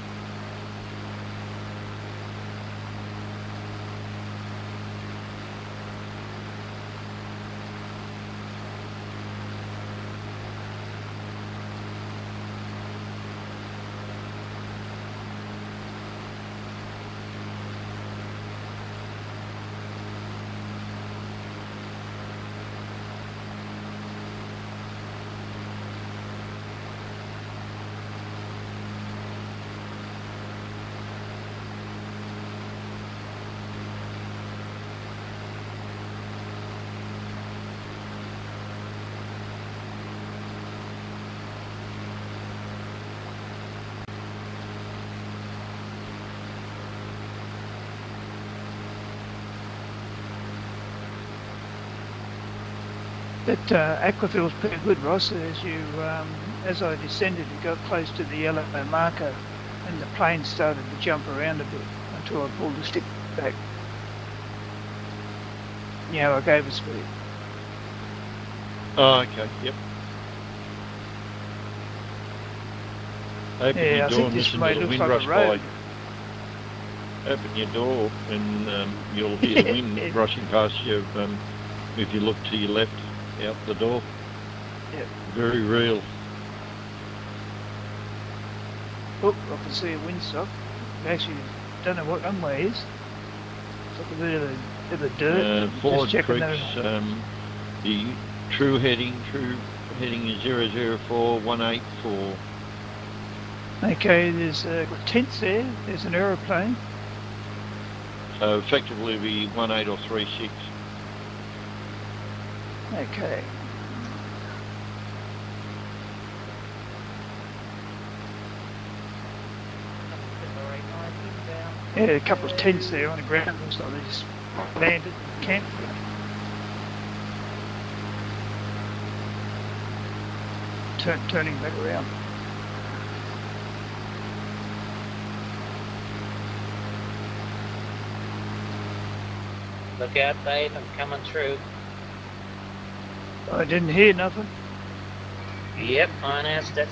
That aquafil's pretty good, Ross. As I descended, it got close to the yellow marker, and the plane started to jump around a bit until I pulled the stick back. Yeah, I gave it speed. Oh, okay, yep. Open your door and listen to the wind rush by. Open your door and you'll hear the wind rushing past you if you look to your left out the door. Yep. Very real. Oh, I can see a windsock. Actually, don't know what runway is. It's like a bit of a dirt. Forward creeks, the true heading is 004184. Okay, there's tents there. There's an aeroplane. So effectively be 18 or 36. Okay. Yeah, a couple of tents there on the ground, so they just landed and camped. Turning back around. Look out, Dave, I'm coming through. I didn't hear nothing. Yep, I announced it.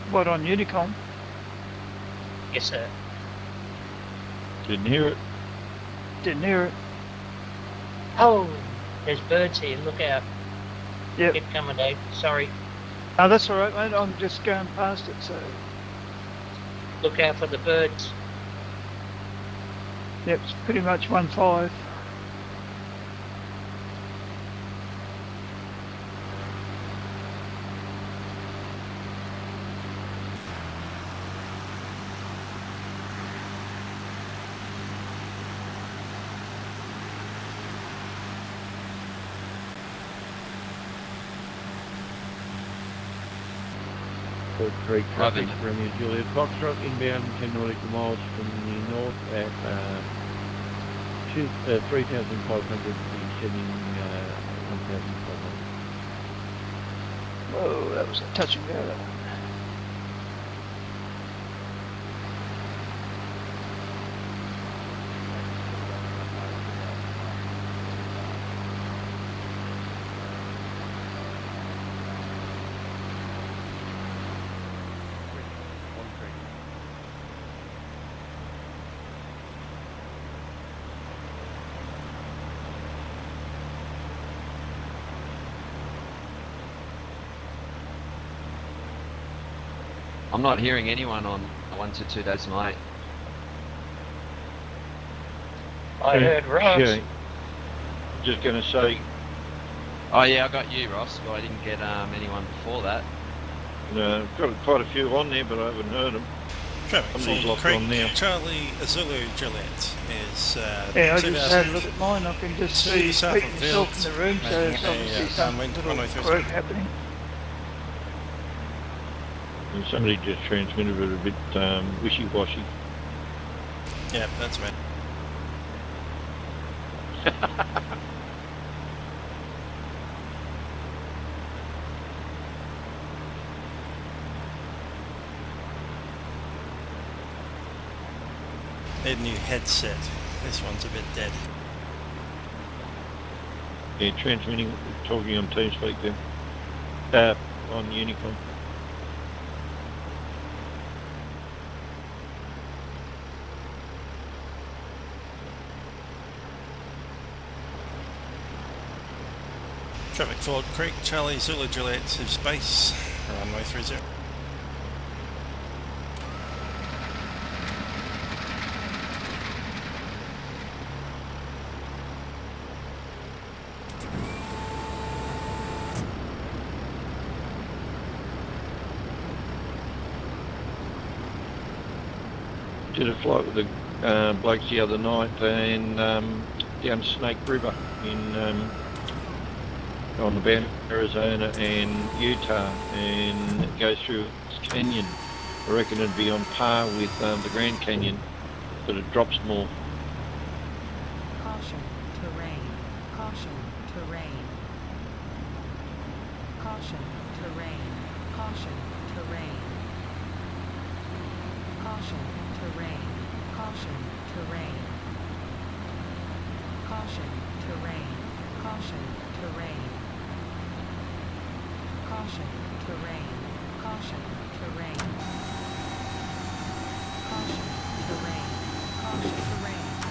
What, on Unicom? Yes, sir. Didn't hear it. Didn't hear it. Oh, there's birds here, look out. Yep. Keep coming, Dave, sorry. Oh, that's alright, mate, I'm just going past it, so... Look out for the birds. Yep, it's pretty much 1-5. Creek traffic, Romeo Juliet Foxtrot, inbound 10 nautical miles from the north at 3,500, descending 1,500. Whoa, that was a touch and go. I'm not hearing anyone on 122 decimal 8. I heard Ross. Yeah. Just going to say... Oh yeah, I got you, Ross, but I didn't get anyone before that. No, I've got quite a few on there, but I haven't heard them. Somebody's locked on now. Charlie Zulu Juliet is... yeah, I just had a look at mine. I can just see south Pete of himself in Field, the room, so there's obviously some little quirk happening. And somebody just transmitted it a bit wishy-washy. Yeah, that's me. Need a new headset. This one's a bit dead. Yeah, transmitting, talking on TeamSpeak there. On Unicorn. Traffic Ford Creek, Charlie Zulu Juliet to space, runway 30. Did a flight with the blokes the other night and down Snake River in on the boundary of Arizona and Utah, and it goes through its canyon. I reckon it'd be on par with the Grand Canyon, but it drops more. Caution, terrain. Caution, terrain. Caution, terrain. Caution, terrain. Caution, terrain. Caution, terrain. Caution, terrain. Caution, terrain. Caution, terrain. Caution, terrain. Caution, terrain. Caution, terrain.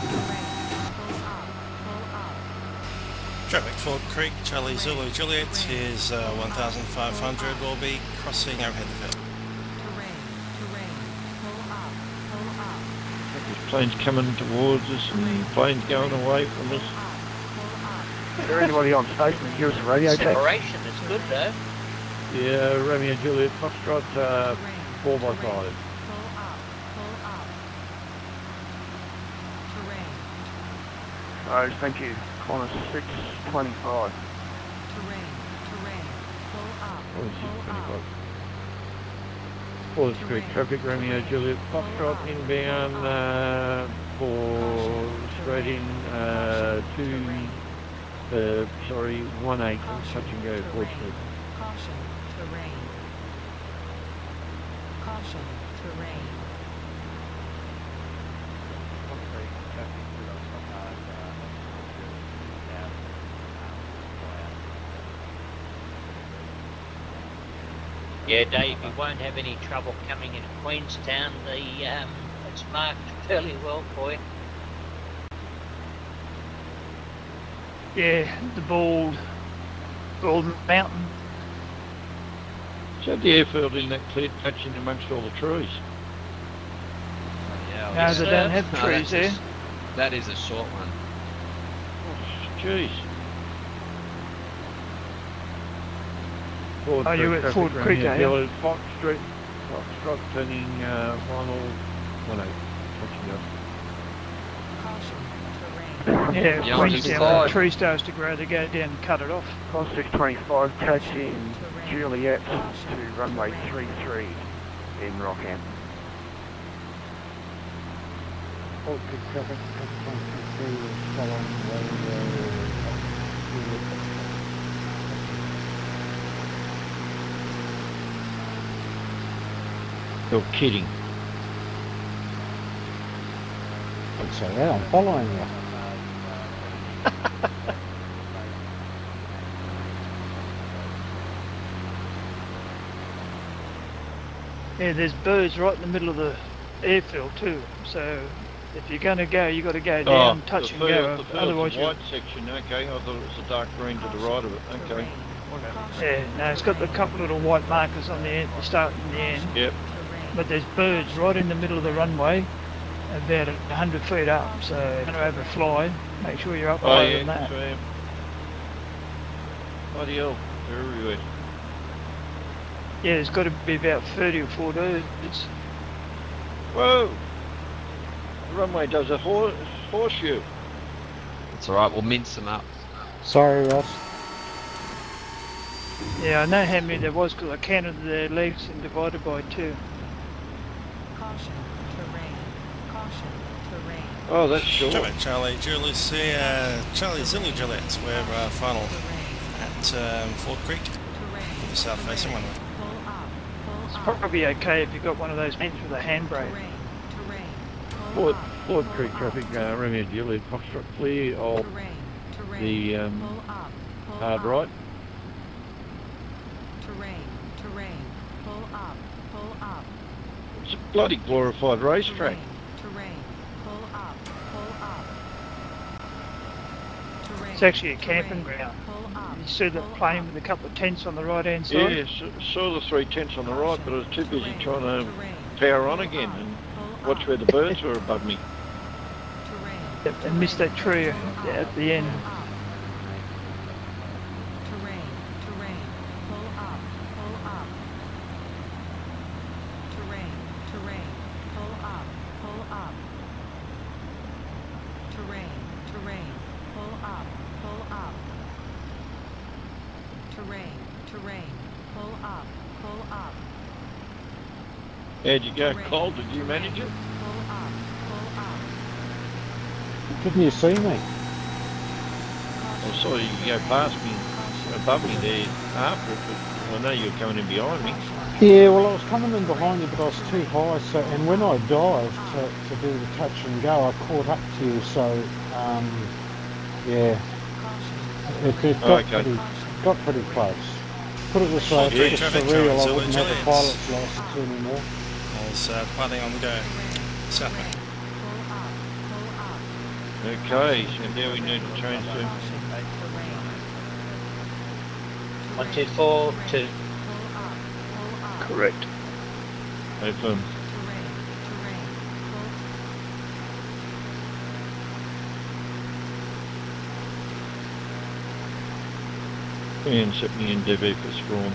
Terrain. Pull up. Pull up. Traffic Ford Creek, Charlie Zulu Juliet is 1,500. We'll be crossing overhead the field. Terrain. Terrain. Pull up. Pull up. There's planes coming towards us and planes going away from us. Is there anybody on station that gives a radio check? Separation is good though. Yeah, Romeo Juliet Foxtrot 4x5. Pull up. Pull up. Terrain. Oh, thank you. Corner 625. Terrain. Terrain. Pull up. Oh, Pull up. 625. Forest Creek traffic, Romeo Juliet Foxtrot inbound for straight in 18, touch and go, Ford Street. Caution, terrain. Caution, terrain. Yeah, Dave, you won't have any trouble coming into Queenstown. It's marked fairly well for you. Yeah, the bald mountain. Is that the airfield in that clear patch in amongst all the trees? Yeah, No, they don't have trees there. That is a short one. Oh, jeez. Ford Oh, you Creek at Ford traffic, Creek, Romeo are you? Juliet Foxtrot turning final 18, touch and go. Caution, terrain. Yeah, Yeah, Queenstown, I'm when the tree starts to grow, they go down and cut it off. Corner 625, taxiing Juliet to runway 33 in Rockham. Ford Creek traffic, 123 is following the You're kidding. I'd say that, I'm following you. Yeah, there's birds right in the middle of the airfield too. So if you're going to go, you got to go down, touch and go. Otherwise, the white section. Okay, I thought it was the dark green to the right of it. Okay. yeah, no, it's got a couple little white markers on the end, the start and the end. Yep. But there's birds right in the middle of the runway, about 100 feet up. So if you're going to overfly, make sure you're up higher than that. That's right. Bloody hell, they're everywhere. Yeah, there's got to be about 30 or 40 birds. Whoa! The runway does a horseshoe. It's alright, we'll mince them up. Sorry, Ross. Yeah, I know how many there was because I counted their legs and divided by 2. Caution, terrain. Caution, Oh, that's short. Traffic, Charlie Julius here, Charlie Zulu Juliet. We're final at Ford Creek, the south facing one. It's probably okay if you've got one of those men with a handbrake. Ford Creek traffic, Romeo Juliet, Foxtrot clear of the hard right. It's a bloody glorified racetrack. It's actually a camping ground. You see the plane with a couple of tents on the right-hand side? Yeah, saw the 3 tents on the right, but I was too busy trying to power on again and watch where the birds were above me. And missed that tree at the end. How'd you go, Cole? Did you manage it? Didn't you see me? I saw you go past me, above me there after it, but I know you were coming in behind me. Yeah, well, I was coming in behind you, but I was too high. So, and when I dived to do the touch and go, I caught up to you. So, yeah, it got pretty close. Put it this way, if it's for real, I wouldn't have a pilot's license anymore. There's departing on the go. Southbound. Okay, so now we need to change to 1242. Correct. open. And set me in DB for Scrawn.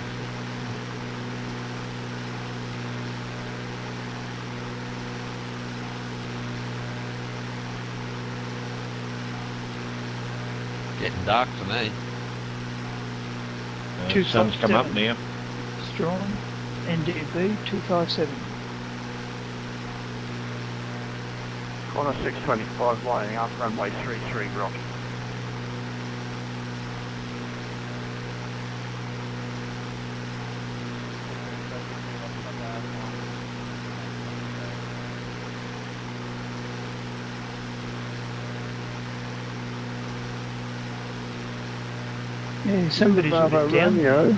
Getting dark for me. Sun's come up now. Strong. NDB 257. Corner 625 lining up, runway 33 Rocky. Yeah, somebody's a bit down. Romeo,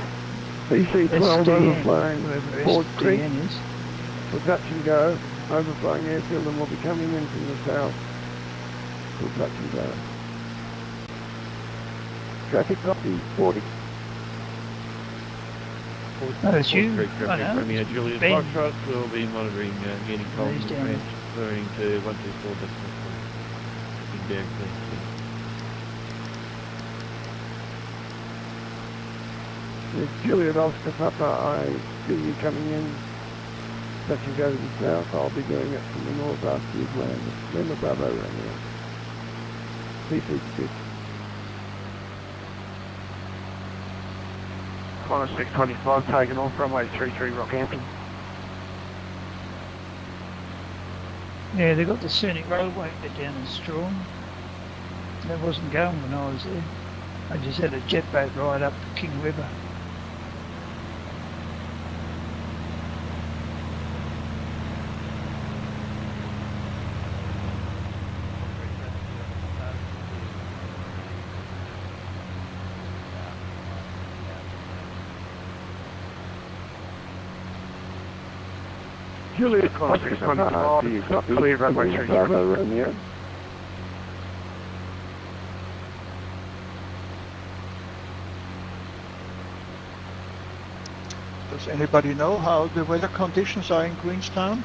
PC-12 overflowing Ford Creek. is. For touch and go, overflowing airfield, and we'll be coming in from the south. For touch and go. Traffic copy 40. No, it's you. Creek I traffic, know. Romeo Juliet, Ben. Foxtrot will be monitoring getting cold He's and down. transferring to 124 Big Bear Creek. Juliet Oscar Papa, I see you coming in. Touch and go to the south. I'll be doing it from the north after you've landed. Lima Bravo Romeo. PC6. Corner 625 taken off, runway 33 Rockhampton. Yeah, they got the scenic roadway down in Strawn. That wasn't going when I was there. I just had a jet boat ride up the King River. Juliet Corner 625, clear runway 33 Bravo Romeo. Does anybody know how the weather conditions are in Queenstown?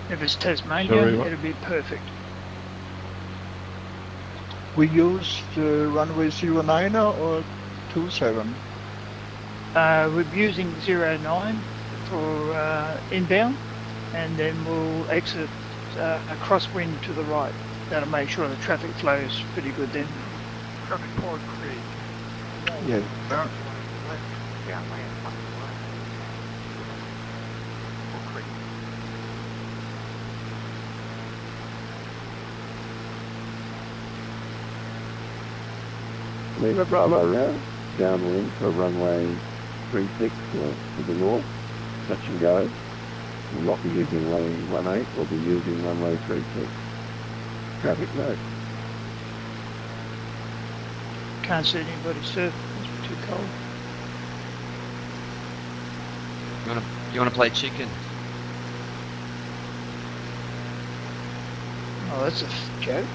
If it's Tasmania, Sorry, what? it'll be perfect. We use the runway 09er or 27? We're using 09 for inbound, and then we'll exit a crosswind to the right. That'll make sure the traffic flow is pretty good then. Traffic Ford Creek. Yeah. Lima Bravo downwind for runway 36 to the north, touch and go. We'll not be using runway 18, we'll be using runway 36. Traffic note. Can't see anybody surf, it's too cold. You wanna play chicken? Oh, that's a joke.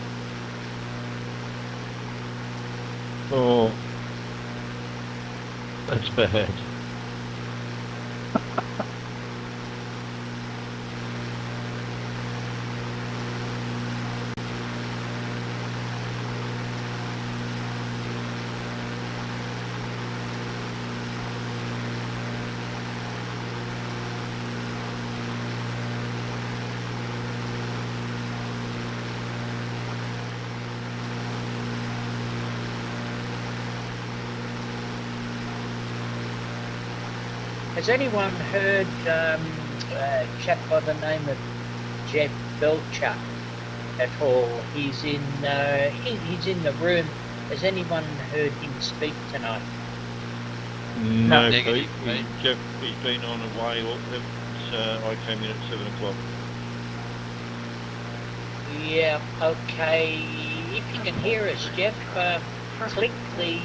Oh, that's bad. Has anyone heard a chap by the name of Jeff Belcher at all? He's in the room. Has anyone heard him speak tonight? No, Negative, Pete. Jeff, he's been on a way. I came in at 7 o'clock. Yeah, okay. If you can hear us, Jeff, click the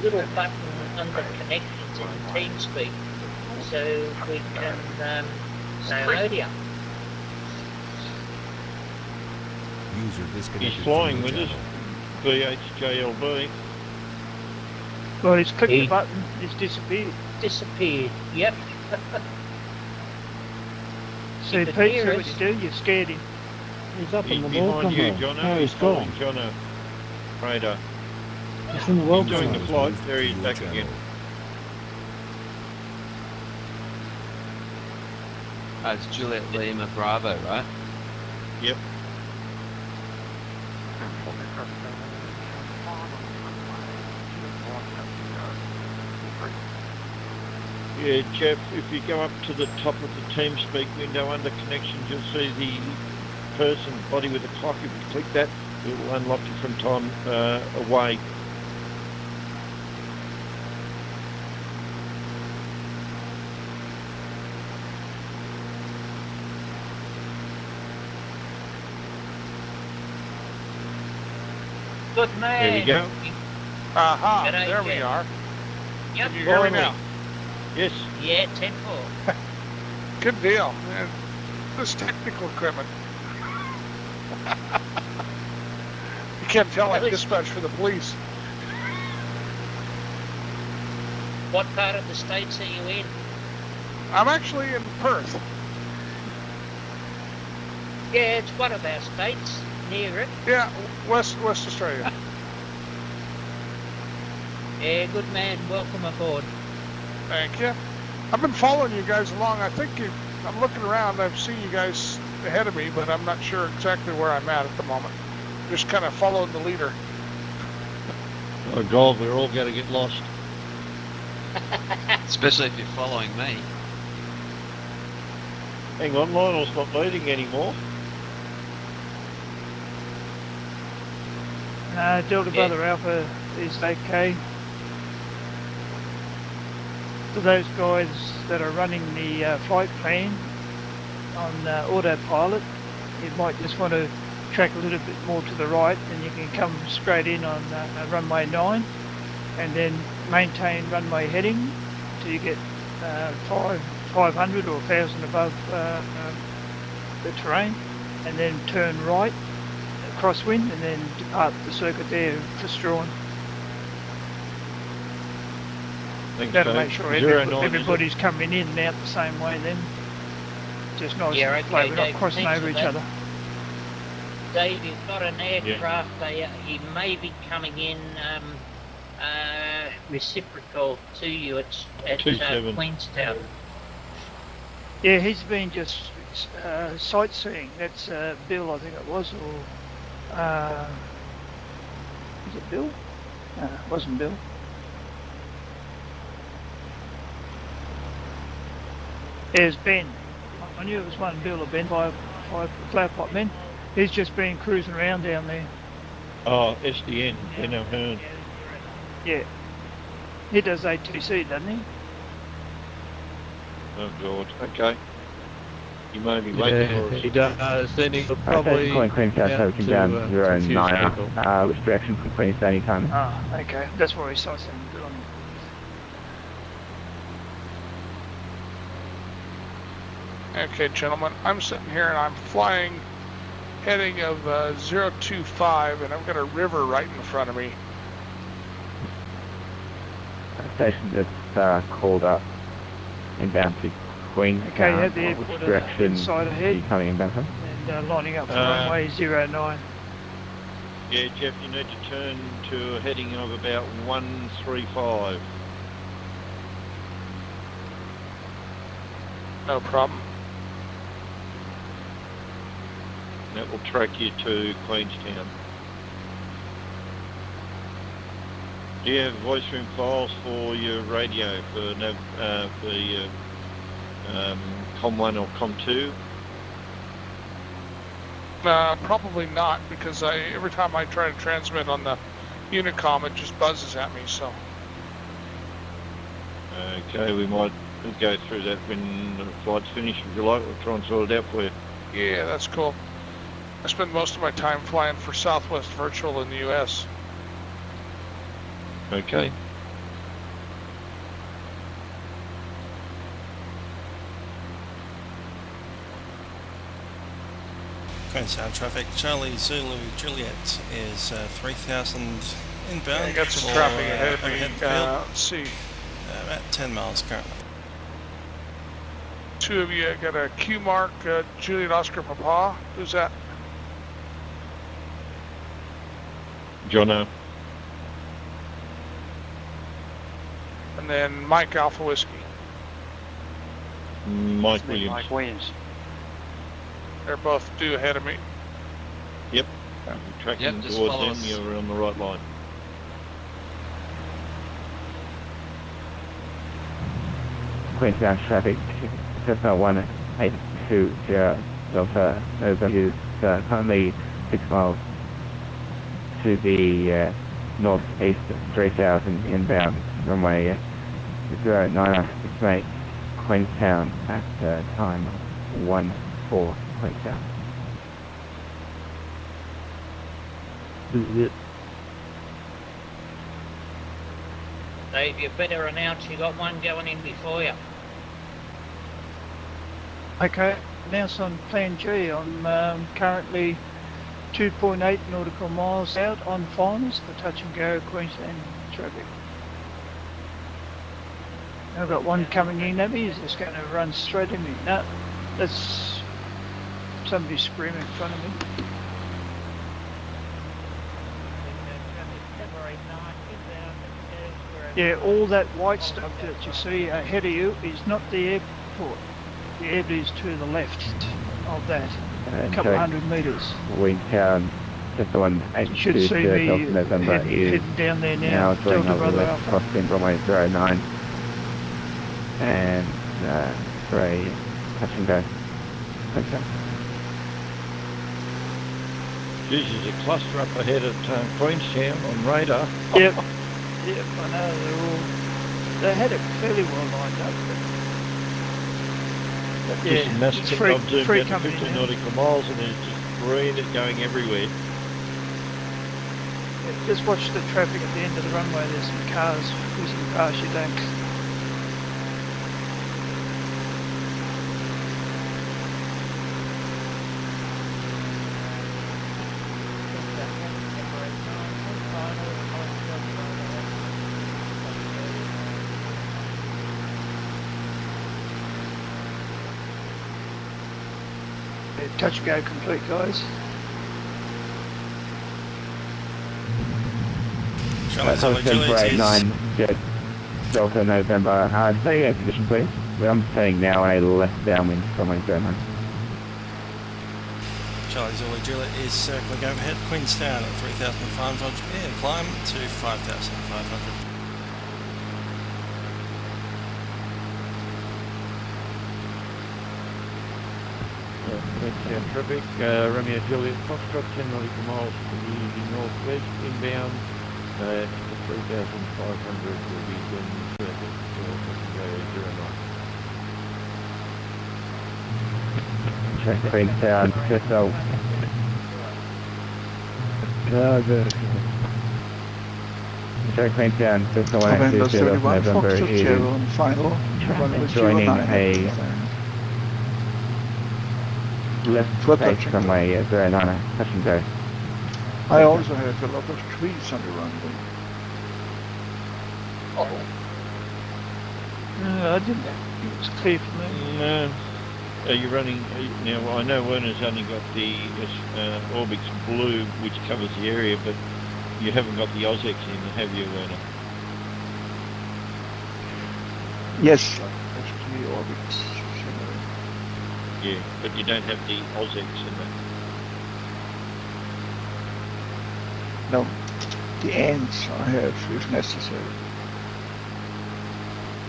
little button under connections in TeamSpeak so we can say hello to you. User disconnected. He's flying with us. VHJLB. Well, he's clicked the button, it's disappeared. Disappeared, yep. See, Pete, see what you do? You scared him. He's up in the behind you, welcome. Jono. No, he's gone. Jono. Radar. He's in the welcome. He's doing the flight. There he is back again. It's Juliet Lima Bravo, right? Yep. Yeah, Jeff, if you go up to the top of the TeamSpeak window under connections, you'll see the person body with the clock. If you click that, it will unlock you from time away. Good man. There we go. Aha, G'day, there we Jeff. are. Yep. Can you hear me now? Yes. Yeah, 10-4. Good deal. Man, this technical equipment. You can't tell I'm dispatch for the police. What part of the States are you in? I'm actually in Perth. Yeah, it's one of our states, near it. Yeah, West Australia. Yeah, good man. Welcome aboard. Thank you. I've been following you guys along. I think I'm looking around. I've seen you guys ahead of me, but I'm not sure exactly where I'm at the moment. Just kind of following the leader. Oh God, we're all going to get lost. Especially if you're following me. Hang on, Lionel's not leading anymore. Delta Brother Alpha is okay. For those guys that are running the flight plan on autopilot, you might just want to track a little bit more to the right, and you can come straight in on runway 9 and then maintain runway heading till you get 500 or 1,000 above the terrain, and then turn right crosswind and then depart the circuit there for Strawn. That'll make sure everybody's coming in and out the same way then. Just nice and slow, we're not crossing over each other. Dave, you've got an aircraft, he may be coming in reciprocal to you at Queenstown. Yeah, he's been just sightseeing. That's Bill, I think it was, or is it Bill? No, it wasn't Bill. There's Ben. I knew it was one Bill or Ben, five flower pot men. He's just been cruising around down there. Oh, SDN, Ben O'Hearn. Yeah. He does ATC, doesn't he? Oh God. Okay. You may be waiting for us. He does. Then he'll probably Queenstown, out approaching to, down confuse 09, people. which direction from Queenstown you coming? Ah, okay. That's where he saw some. Okay, gentlemen, I'm sitting here and I'm flying heading of 025, and I've got a river right in front of me. Station just called up inbound to Queenstown. Okay, you had the which airport direction inside ahead. are you coming inbound from? And lining up for runway 09. Yeah, Jeff, you need to turn to a heading of about 135. No problem. That will track you to Queenstown. Do you have voice room files for your radio for your COM 1 or COM 2? Probably not, because every time I try to transmit on the Unicom, it just buzzes at me, so. Okay, we might go through that when the flight's finished. If you like, we'll try and sort it out for you. Yeah, that's cool. I spend most of my time flying for Southwest Virtual in the US. Okay. Queenstown traffic, Charlie Zulu Juliet is 3,000 inbound. Yeah, I got some for, traffic ahead of me. overhead field. Let's see. About 10 miles currently. Two of you got a Q mark, Juliet Oscar Papa. Who's that? Jono. And then Mike Alpha Whiskey. Mike Williams. Mike Williams. They're both due ahead of me. Yep. Tracking Yep, just towards follow him, us. you're on the right line. Queenstown traffic, Cessna 1820 Delta November is currently 6 miles to the northeast of 3,000 inbound runway 09 mate Queenstown at time 14 Queenstown. Dave, you better announce you got one going in before you. Okay, announced on Plan G. I'm currently 2.8 nautical miles out on finals for touch and go Queensland traffic. I've got one coming in at me. He's just going to run straight at me. No, that's somebody screaming in front of me. Yeah, all that white stuff that you see ahead of you is not the airport. The airport is to the left of that, a couple hundred metres. Windtown, just the one You should see me November is heading down there now. joining Delta over Bravo left Alpha. crossing runway 09 and 3 touch and go. Okay. Geez, there's a cluster up ahead at Queenstown on radar. Yep. Yep, I know, they had it fairly well lined up, but Just a yeah, massive it's free, I've zoomed free out to coming 50 in. nautical miles and there's just green it going everywhere. Yeah, just watch the traffic at the end of the runway, there's some cars whizzing past you, don't. Touch and go complete, guys. Charlie Zulu Juliet is 9 Jet Delta November. Say your position, please. I'm saying now a left downwind from my German. Charlie Zulu Juliet is circling overhead Queenstown at 3,500 and climb to 5,500. Queenstown traffic, Romeo Juliet Foxtrot, 10 nautical miles to the northwest, inbound, 3500 will be joining the circuit for CZJ 09. Check Queenstown, Crystal. Check Queenstown, Crystal 120 November is joining a left face runway 09, touch and go. I also have a lot of trees on the runway. No, I didn't. It was clear for me. No. Are you running, now I know Werner's only got the Orbix Blue which covers the area, but you haven't got the OZX in, have you, Werner? Yes, FT Orbix. Yeah, but you don't have the OZX in that. No, the ends I have if necessary.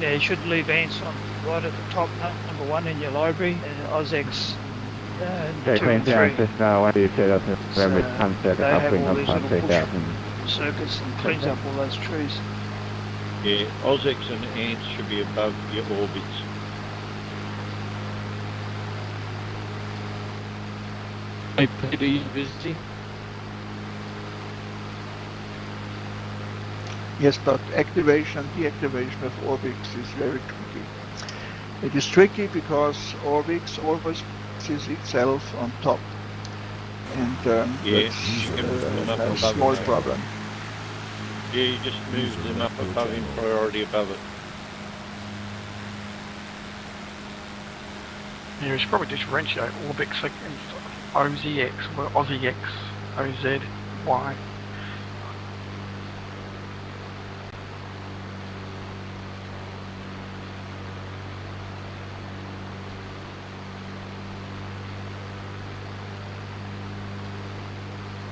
Yeah, you should leave ants on right at the top, number 1 in your library, and OZX 2 and 3. Just now, when you set up November sunset, They have coupling all up these on little 3000. circuits and cleans up all those trees. Yeah, OZX and ants should be above your orbits. Hey, Peter, you busy? Yes, but activation, deactivation of Orbix is very tricky. It is tricky because Orbix always sees itself on top. And Yeah, that's a small problem. Yeah, you just move them up above in priority above it. Yeah, you should probably differentiate Orbix against OZX, or OZX, OZ, Y.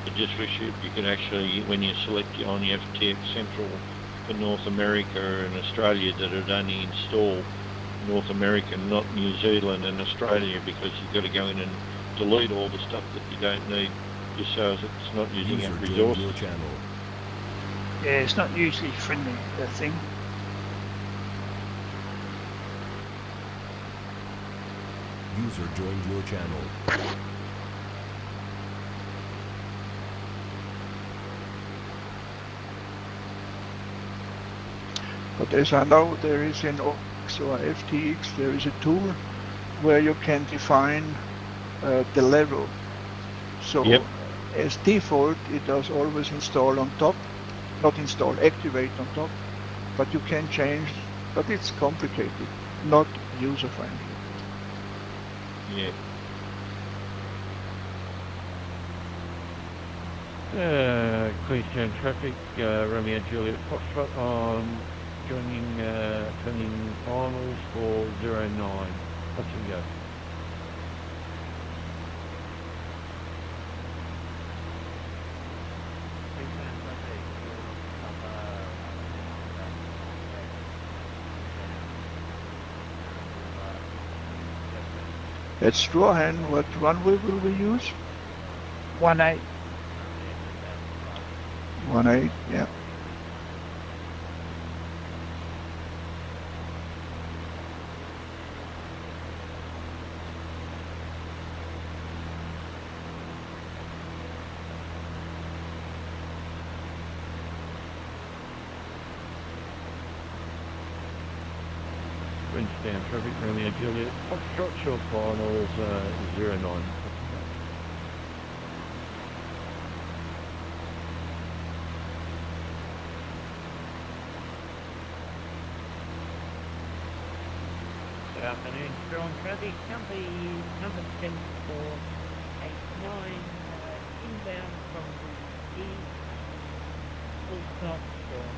I just wish you could actually, when you select on your FTX Central for North America and Australia, that it only install North America, not New Zealand and Australia, because you've got to go in and delete all the stuff that you don't need, just so as it's not using up resources. Yeah, it's not usually friendly, that thing. User joined your channel. But as I know, there is in Orbix or FTX, there is a tool where you can define the level. So as default, it does always install on top, not install, activate on top, but you can change, but it's complicated, not user-friendly. Yeah. Queenstown traffic, Romeo Juliet Foxtrot on joining turning finals for 09. Let's go. At Strawhan, what runway will we use? 18. 18, yeah. Queenstown traffic, Romeo Juliet Foxtrot, short finals 09. Good afternoon, strong traffic, number 10489, inbound from the east, full stop, strong.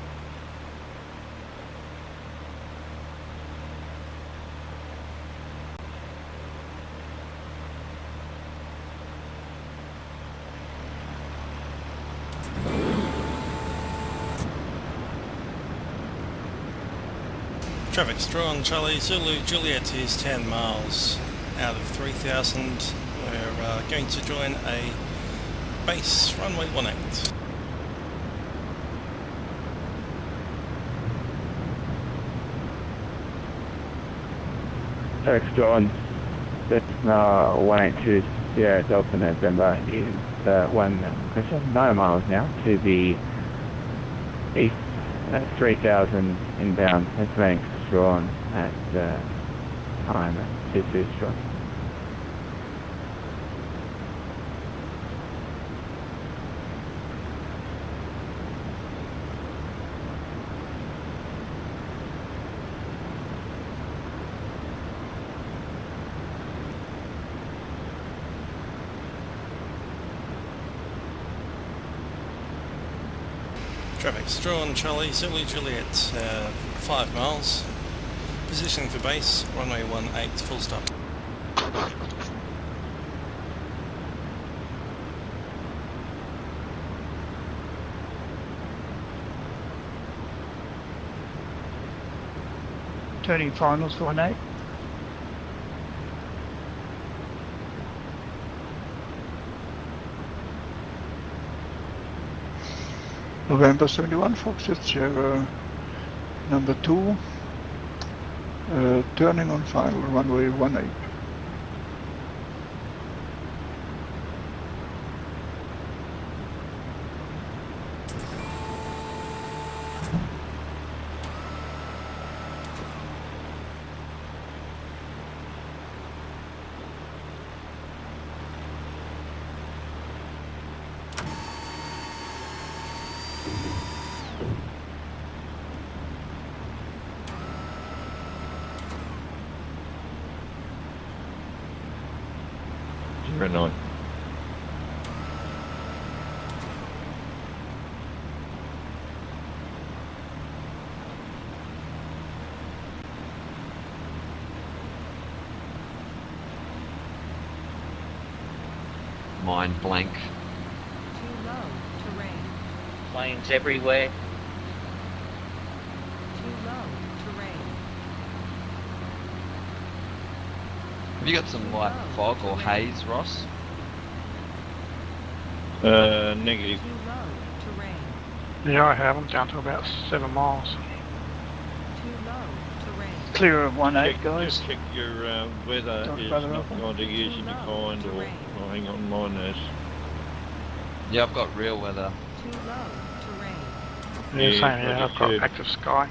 Traffic Strawn Charlie Zulu Juliet is 10 miles out of 3000. We're going to join a base runway 18. Eric John, Cessna 182 Sierra Delta November is 9 miles now to the east, 3000 inbound, estimating strong at time 22 strong. Traffic Strawn, Charlie, Zulu Juliet, 5 miles. Positioning for base, runway 18, full stop. Turning finals for 18. November 71, Foxtrot Sierra number 2, turning on final runway 18. Very nice. Mind blank. Too low to rain. Planes everywhere. Too low to rain. Have you got some light fog or haze, Ross? Negative. Too low to rain. Yeah, I have. I'm down to about 7 miles. Too low to rain. Clear of 18, Check, guys. just check your weather Don't is bother not open. going to use any kind or hang on, mine is. Yeah, I've got real weather. Too low to rain. Yeah, same, like yeah, I I've got said. ActiveSky.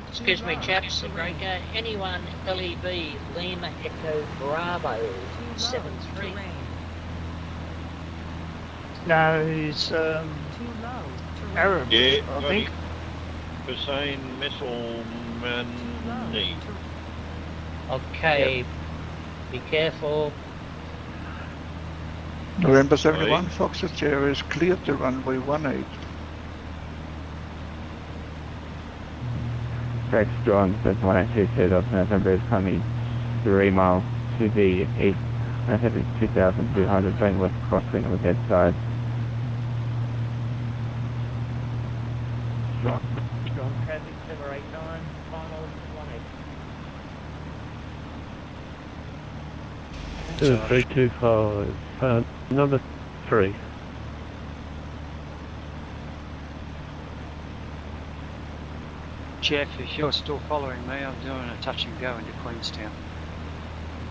Excuse me, chaps. Breaker. Anyone LEB Lima Echo Bravo Too low 73. to rain. No, it's Too low to rain. Arab, Yeah, I got think. it. Hussein Messelmani. Okay. Be careful. November 71, Foxtrot Sierra is cleared to runway 18. Rex John, that's 182 November is coming 3 miles to the east, and I said it's 2,200, going west crosswind with head side. Strong traffic 789, final 18. 325, number 3. Jeff, if you're still following me, I'm doing a touch and go into Queenstown.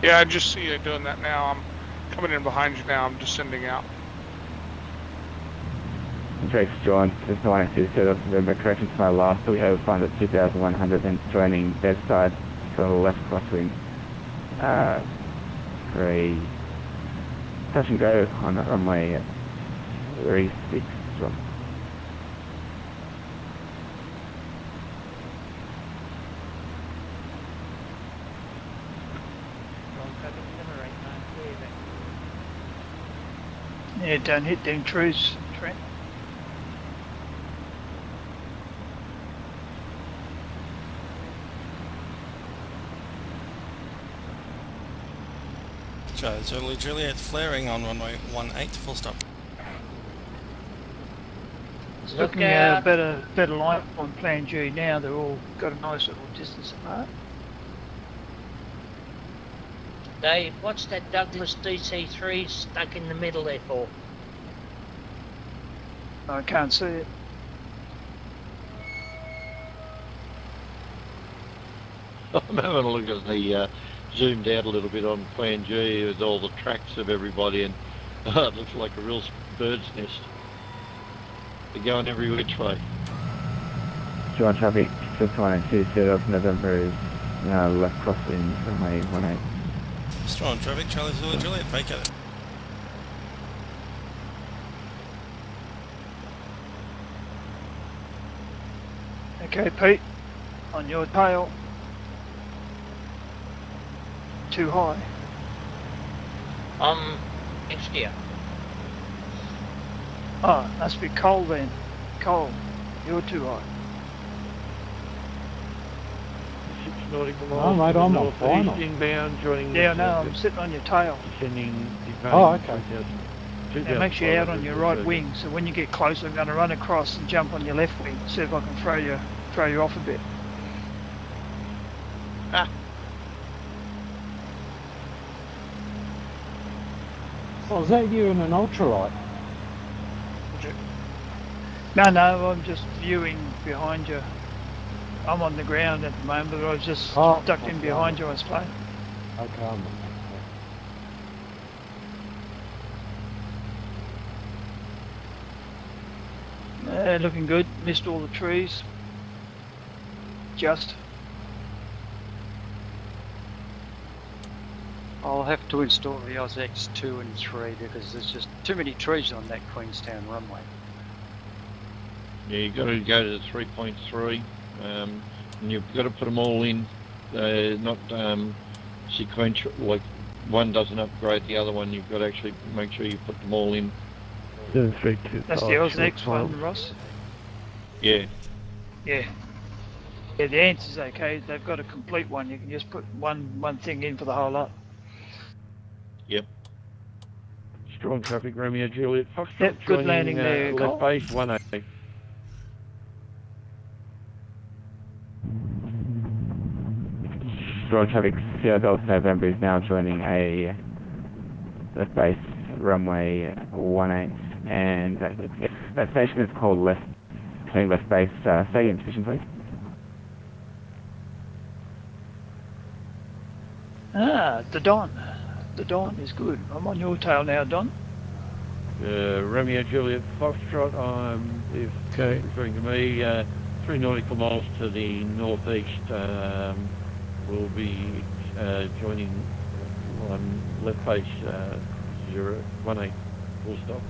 Yeah, I just see you doing that now. I'm coming in behind you now. I'm descending out. Rex John, that's 182 November, correction to my last, so we have fund at 2,100 and joining bedside for left crosswind. 3, touch and go on the runway 36 strong. Strong traffic 789, clear back. Yeah, don't hit them trees, Trent. Charlie Zulu Juliet, flaring on runway 18, full stop. It's Look looking out. better line on Plan G now. They're all got a nice little distance apart. Dave, what's that Douglas DC-3 stuck in the middle there for? I can't see it. I'm having a look at the zoomed out a little bit on Plan G with all the tracks of everybody, and it looks like a real bird's nest. They're going every which way. Jaunt traffic 6192 set off November is left crossing runway 18. Strong traffic, Charlie Zulu Juliet, vacate. Okay, Pete, on your tail. Too high. Next year. Oh, must be Cole then. Cole, you're too high. 6 nautical Oh, miles. mate, I'm on northeast final. inbound, joining Yeah, the no, I'm sitting on your tail. descending. Oh, okay. It makes you out on your right wing, so when you get close, I'm going to run across and jump on your left wing, see if I can throw you off a bit. Ah. Oh, is that you in an ultralight? No, I'm just viewing behind you. I'm on the ground at the moment, but I was just ducked in behind you, I was playing. Okay, I'm looking good. Missed all the trees. Just. I'll have to install the OzX 2 and 3 because there's just too many trees on that Queenstown runway. Yeah, you've got to go to the 3.3, and you've got to put them all in, not sequential, like one doesn't upgrade the other one, you've got to actually make sure you put them all in. That's the OzX one, Ross? Yeah. Yeah. Yeah, the answer's okay. They've got a complete one. You can just put one thing in for the whole lot. Yep. Strong traffic, Romeo Juliet. Foxtrot Yep, good landing there, Cole. left base 18. Strong traffic Sierra Delta November is now joining a left base runway 18, and that station is called left base. Stay in position, please. Ah, the Don. The Don is good. I'm on your tail now, Don. Romeo Juliet Foxtrot, if referring to me, 3 nautical miles to the northeast, will be joining on left base 018, full stop.